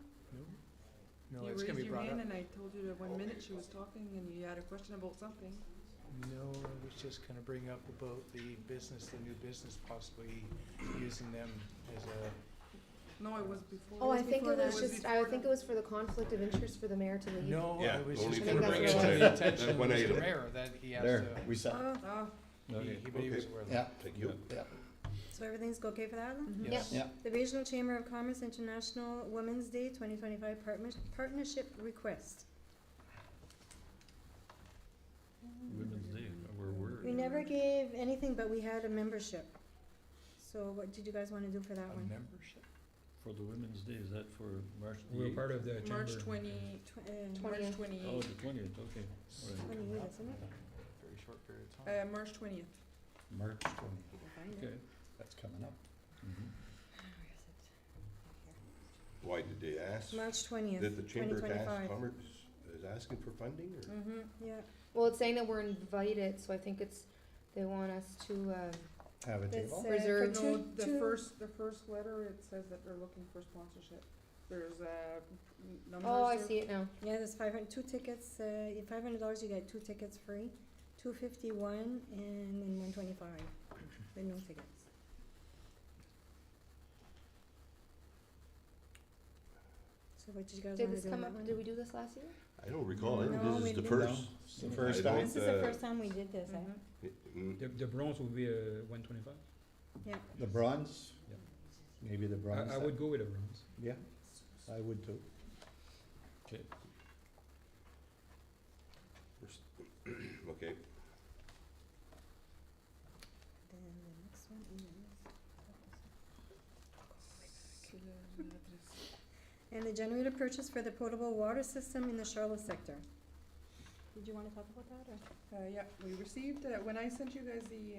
No, You it's gonna raised be your brought hand up. and I told you that 1 minute she was talking and you had a question about something. No, I was just gonna bring up about the business, the new business, possibly using them as a, No, it was before. Oh, I was think before it that. was It was just, I before think that. it was for the conflict of interest for the mayor to leave. no, Yeah, I was only just for gonna the bring it business. to That- the attention that of one Mr. item. Mayor that he has there, to, we saw, Oh, Ah, Okay. he was aware of yeah, that. Thank you. yeah, so everything's okay for that then? Yes. yeah. The Regional Chamber of Commerce International Women's Day 2025 Partnership Request. Women's Day, we're We never gave anything, but we had a membership. So what did you guys wanna do for that A one? membership. For the Women's Day, is that for March the We're 8th? part of the chamber. March 20, March 20th. 28th. Oh, the 20th, okay, all right. 28, isn't it? Very short period of time. March 20th. March 20th, You can find it. Okay. that's coming up. Mhm. Why did they ask? March 20th, Did the Chamber of 2025. Commerce is asking for funding or? Mm-hmm, yeah. Well, it's saying that we're invited, so I think it's, they want us to, Have a It's, table? for Reserved. No, two- the two- first letter, it says that they're looking for sponsorship. There's numbers. oh, I there. see it now. Yeah, there's 2 tickets, $500 you get 2 tickets free, 251 and then 125, with no tickets. So what did you guys Did wanna this do come on up, that one? did we do this last year? I don't recall, I think No, this we is the didn't. first. No, it's the first I don't, time. This is the first time we did this, eh? Mhm. Mm, The bronze will be 125. Yeah. The bronze? Yeah. Maybe the bronze. I would go with a bronze. Yeah, I would too. Okay, Then the next one is. And the generator purchase for the potable water system in the Charlotte sector. Did you wanna talk about that, or? Yeah, we received, when I sent you guys the,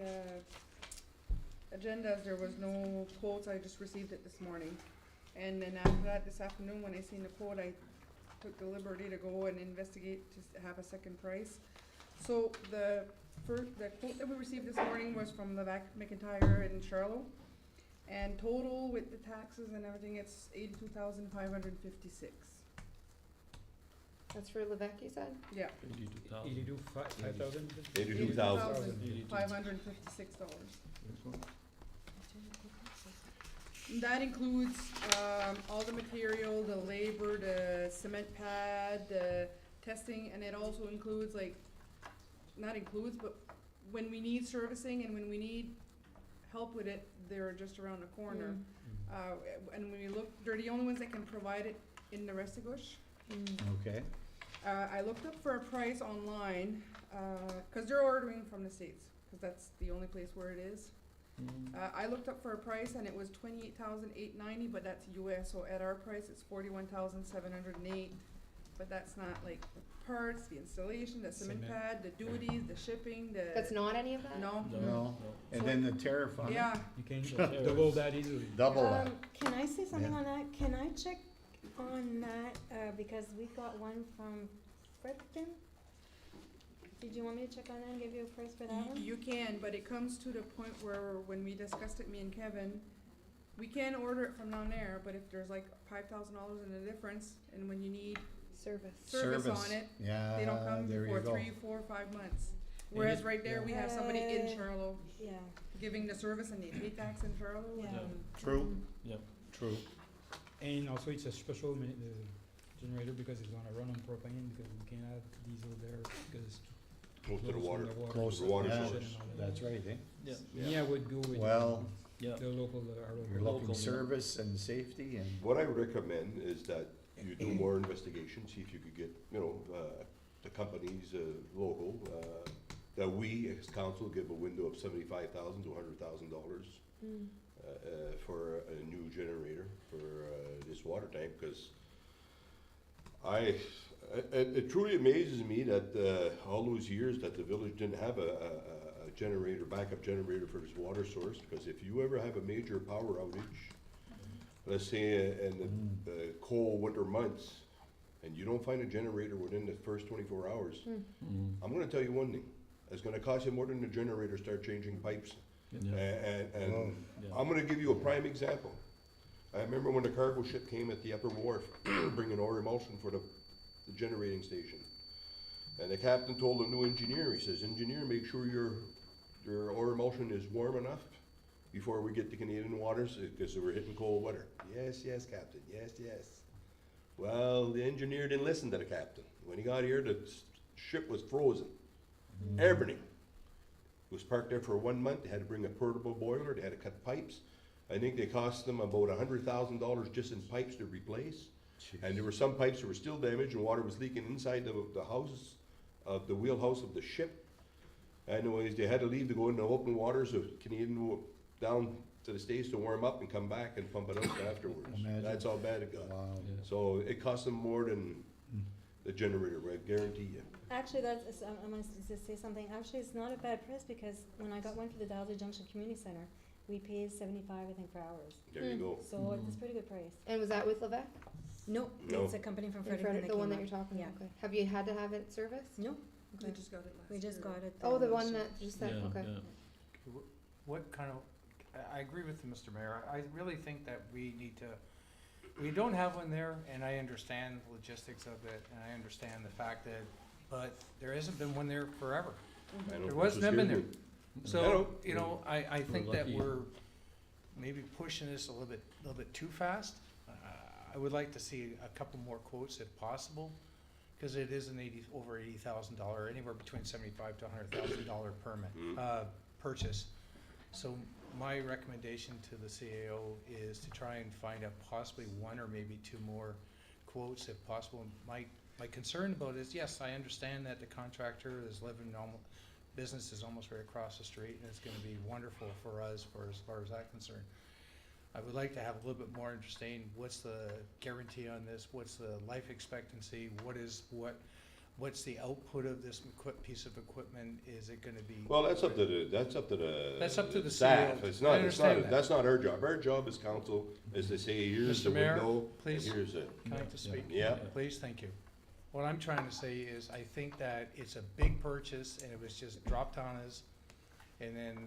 agendas, there was no quotes, I just received it this morning. And then after that, this afternoon, when I seen the quote, I took the liberty to go and investigate to have a second price. So the quote that we received this morning was from Levac McIntyre in Charlotte. And total with the taxes and everything, it's 82,556. That's for Levesque, you said? Yeah. 82,000. 5,000? 82,000. $556. That includes, all the material, the labor, the cement pad, the testing, and it also includes not includes, but when we need servicing and when we need help with it, they're just around the corner. And when we look, they're the only ones that can provide it in the Restigouche. Okay, I looked up for a price online, cause they're ordering from the States, cause that's the only place where it is. I looked up for a price and it was $28,890, but that's US, so at our price, it's $41,708. But that's not like the parts, the installation, the cement Cement. pad, the duties, the shipping, the. That's not any of that? No, no, and then the tariff on it, yeah, You can double that easily. double that. Can I say something Yeah. on that? Can I check on that, because we got one from Fredericton? Did you want me to check on that and give you a price for that one? you can, but it comes to the point where when we discussed it, me and Kevin, we can order it from down there, but if there's like $5,000 in the difference, and when you need service on it, Yeah, they don't come there you for go. 3, 4, 5 months. Whereas right there, we have somebody in Uh, Charlotte Yeah, giving the service and they pay tax in Charlotte. yeah. True, Yep. true. And also it's a special generator because it's gonna run on propane because we can't have diesel there because it's close to the close water. from Close to the water yeah, source. That's right, eh? Yeah. Me, I would go with Well, Yeah. the local, our you're local. looking Local, yeah. service and safety and, What I recommend is that you do more investigations, see if you could get, the companies, local, that we as council give a window of $75,000 to $100,000 for a new generator for this water tank, because it truly amazes me that all those years that the village didn't have a generator, backup generator for this water source, because if you ever have a major power outage, let's say in the cold winter months, and you don't find a generator within the first 24 hours, I'm gonna tell you one thing, it's gonna cost you more than the generator start changing pipes. Yeah. And Yeah. I'm gonna give you a prime example. I remember when the cargo ship came at the upper wharf, bringing ore emulsion for the generating station. And the captain told the new engineer, he says, "Engineer, make sure your ore emulsion is warm enough before we get to Canadian waters, because we're hitting cold weather." "Yes, yes, captain, yes, yes." Well, the engineer didn't listen to the captain. When he got here, the ship was frozen. Everything. It was parked there for 1 month. They had to bring a portable boiler. They had to cut pipes. I think they cost them about $100,000 just in pipes to replace. And there were some pipes that were still damaged and water was leaking inside the houses of the wheelhouse of the ship. Anyways, they had to leave to go into open waters of Canadian down to the States to warm up and come back and pump it out afterwards. Imagine. That's how bad it got. wow. Yeah. So it cost them more than the generator, I guarantee you. Actually, I'm gonna just say something. Actually, it's not a bad price because when I got one for the Dollar Junction Community Center, we paid 75, I think, for hours. There you go. So it's a pretty good price. And was that with Levesque? No, No. it's a company from In Fredericton front of that the one that came you're up. talking Yeah. about? Okay. Have you had to have it serviced? No, We just got it last we just year. got it. Oh, the last one year. that just said, Yeah, okay. yeah. What kind of, I agree with Mr. Mayor, I really think that we need to, we don't have one there, and I understand the logistics of it, and I understand the fact that, but there hasn't been one there forever. I know There Chris wasn't been here, there. but- So, you know, I think that lucky. we're maybe pushing this a little bit too fast. I would like to see a couple more quotes if possible, cause it is an over $80,000, anywhere between $75,000 to $100,000 permit, purchase. So my recommendation to the CAO is to try and find out possibly one or maybe two more quotes if possible. My concern about it is, yes, I understand that the contractor is living business is almost right across the street, and it's gonna be wonderful for us for as far as that's concerned. I would like to have a little bit more understanding, what's the guarantee on this, what's the life expectancy, what's the output of this piece of equipment, is it gonna be? Well, that's up to the That's up to the staff, CEO. it's I not, understand that. that's not our job. Our job as council is to say, here's Mr. the Mayor, window, and please. here's it. Can I just speak? Yeah. Please, thank you. What I'm trying to say is, I think that it's a big purchase, and it was just dropped on us. And then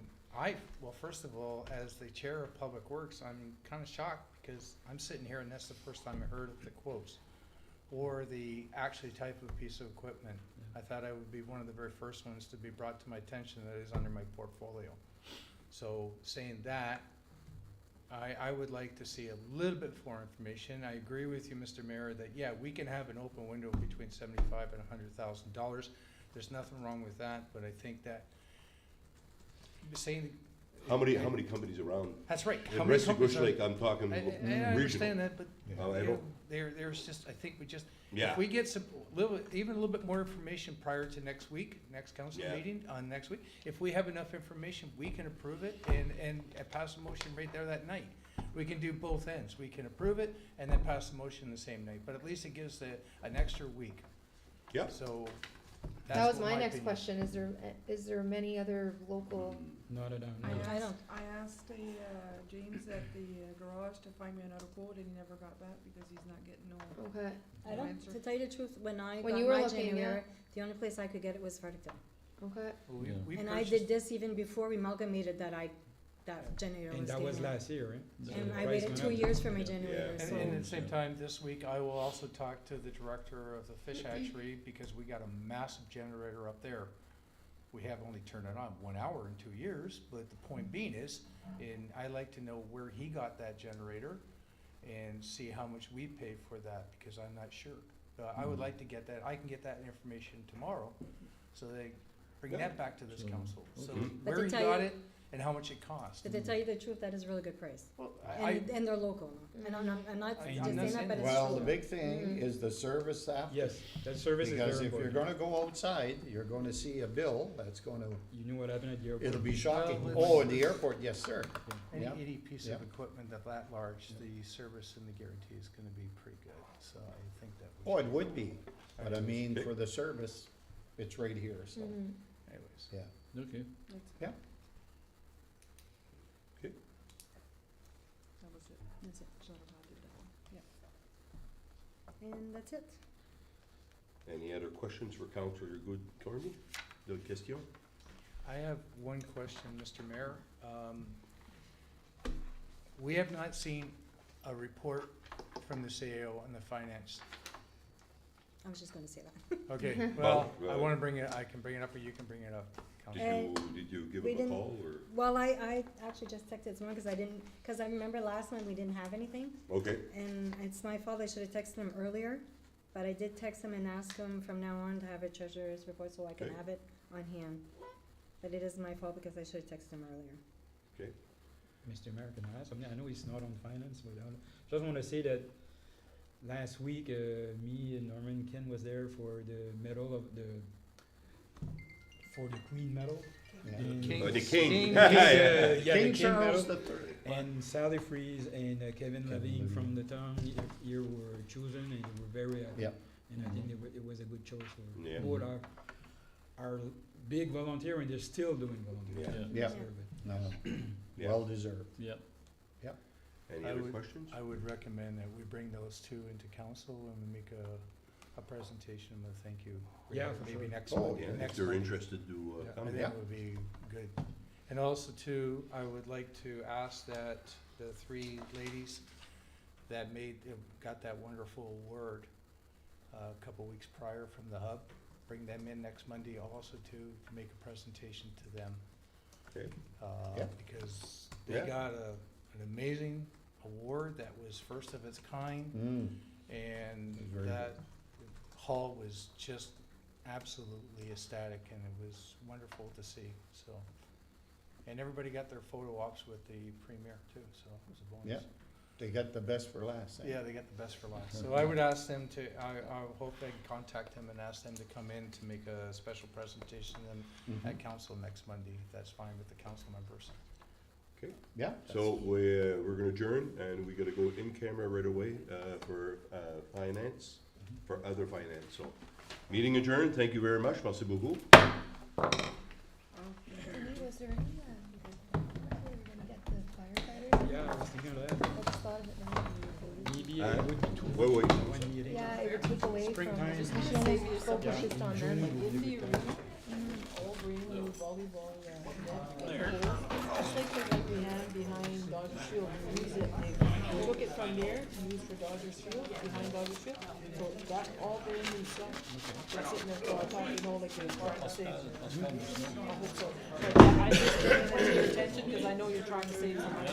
well, first of all, as the chair of Public Works, I'm kinda shocked, because I'm sitting here and that's the first time I heard of the quotes, or the actually type of piece of equipment. I thought I would be one of the very first ones to be brought to my attention that is under my portfolio. So, saying that, I would like to see a little bit more information. I agree with you, Mr. Mayor, that, yeah, we can have an open window between $75,000 and $100,000. There's nothing wrong with that, but I think that saying. How many companies around? That's right. How In many Resty companies Bush are- Lake, I'm talking I regional. understand that, but, Oh, I you don't- know, there's just, I think we just, Yeah. if we get even a little bit more information prior to next week, next council Yeah. meeting on next week, if we have enough information, we can approve it and pass a motion right there that night. We can do both ends. We can approve it and then pass the motion the same night, but at least it gives an extra week. Yeah. So, That that's was what my next opinion. question, is there many other local, Not at all. I don't. I asked James at the garage to find me another quote, and he never got back because he's not getting no. okay, I don't, answer. to tell you the truth, when I When got you were my looking, generator, the only place I could get it was Fredericton. okay. Well, Yeah. we And I purchased- did this even before we amalgamated that generator And was that was taken out. last year, right? So And the I price waited went 2 up. years for my Yeah. generator, Yeah. so. And at the same time, this week, I will also talk to the director of the fish hatchery, because we got a massive generator up there. We have only turned it on 1 hour in 2 years, but the point being is, and I like to know where he got that generator and see how much we paid for that, because I'm not sure. I would like to get that, I can get that information tomorrow, so they bring Yeah. that back to this So, council. So okay. But where to he tell got you- it and how much it cost. But to tell you the truth, that is a really good price. Well, And they're local, and I'm not I'm just not saying that, saying but it's Well, the true. big thing Mhm. is the service after. Yes, that service is Because very if you're important. gonna go outside, you're gonna see a bill that's gonna, You know what happened at the airport? it'll be shocking. Well, Oh, in the airport, yes, sir. any, Yeah. any piece of Yeah. equipment that large, the service and the guarantee is gonna be pretty good, so I think that. Oh, it would be, but I mean, Okay. for the service, it's right here, so, Mhm. Anyways. yeah. Okay, That was it. That's it. Should have handed that one. And that's it. Any other questions for Councillor Good Corny? Del Castillo? I have one question, Mr. Mayor. We have not seen a report from the CAO on the finance. I was just gonna say that. Okay, well, I Well, wanna bring it, I can bring it up, or you can bring it up, Councilor. Did you give we him a didn't- call, or? Well, I actually just texted someone, cause I remember last month we didn't have anything, Okay, and it's my fault, I should've texted him earlier, but I did text him and ask him from now on to have a treasurer's report so I can Okay. have it on hand. But it is my fault because I should've texted him earlier. Mr. Mayor, can I ask something? I know he's not on finance, but I just wanna say that last week, me and Norman Ken was there for the medal of for the Queen medal. Yeah. And- King. the king. Yeah, King the King Charles medal. III. And Sally Fries and Kevin Kevin Levine Levine. from the town here were chosen, and they were very happy. Yeah. And I think it was a good choice for Yeah. both our big volunteer, and they're still doing volunteer. Yeah. Yeah. Deserve it. No, Yeah. well deserved. yep. Any I other would- questions? I would recommend that we bring those two into council and we make a presentation of a thank you. Yeah, for Maybe sure. next Oh, month, Yeah, if next they're month. interested to Yeah, I come. think Yeah. that would be good. And also too, I would like to ask that the three ladies that got that wonderful award a couple weeks prior from the hub, bring them in next Monday also to make a presentation to them. Okay. Yeah. Because they Yeah. got an amazing award that was first of its kind, Mm. and Very that hall was just absolutely ecstatic, and it was wonderful to see, so. And everybody got their photo ops with the premier too, so it was a bonus. Yeah. They got the best for last, eh? Yeah, they got the best for last. So I would ask them to, I hope I can contact them and ask them to come in to make a special presentation Mhm. at council next Monday, if that's fine with the council members. Yeah. So we're gonna adjourn, and we gotta go in camera right away, for, finance, for other finance, so. Meeting adjourned, thank you very much, merci beaucoup. Oh, Lee, was there any, were we gonna get the firefighters? Yeah, I was thinking of that. I just thought of it now. Maybe Uh, it would be too wait, wait. much in one meeting. Yeah, it would take away from, Springtime. especially only focus just on them. June would be a good time. All green with volleyball, especially for what we have behind Dodger Field, we use it, we took it from there to use for Dodger Field, behind Dodger Field, so that all brand new stuff. It's sitting there, so I thought, you know, like the park safe. I hope so, but I just bring it to your attention, cause I know you're trying to save some money.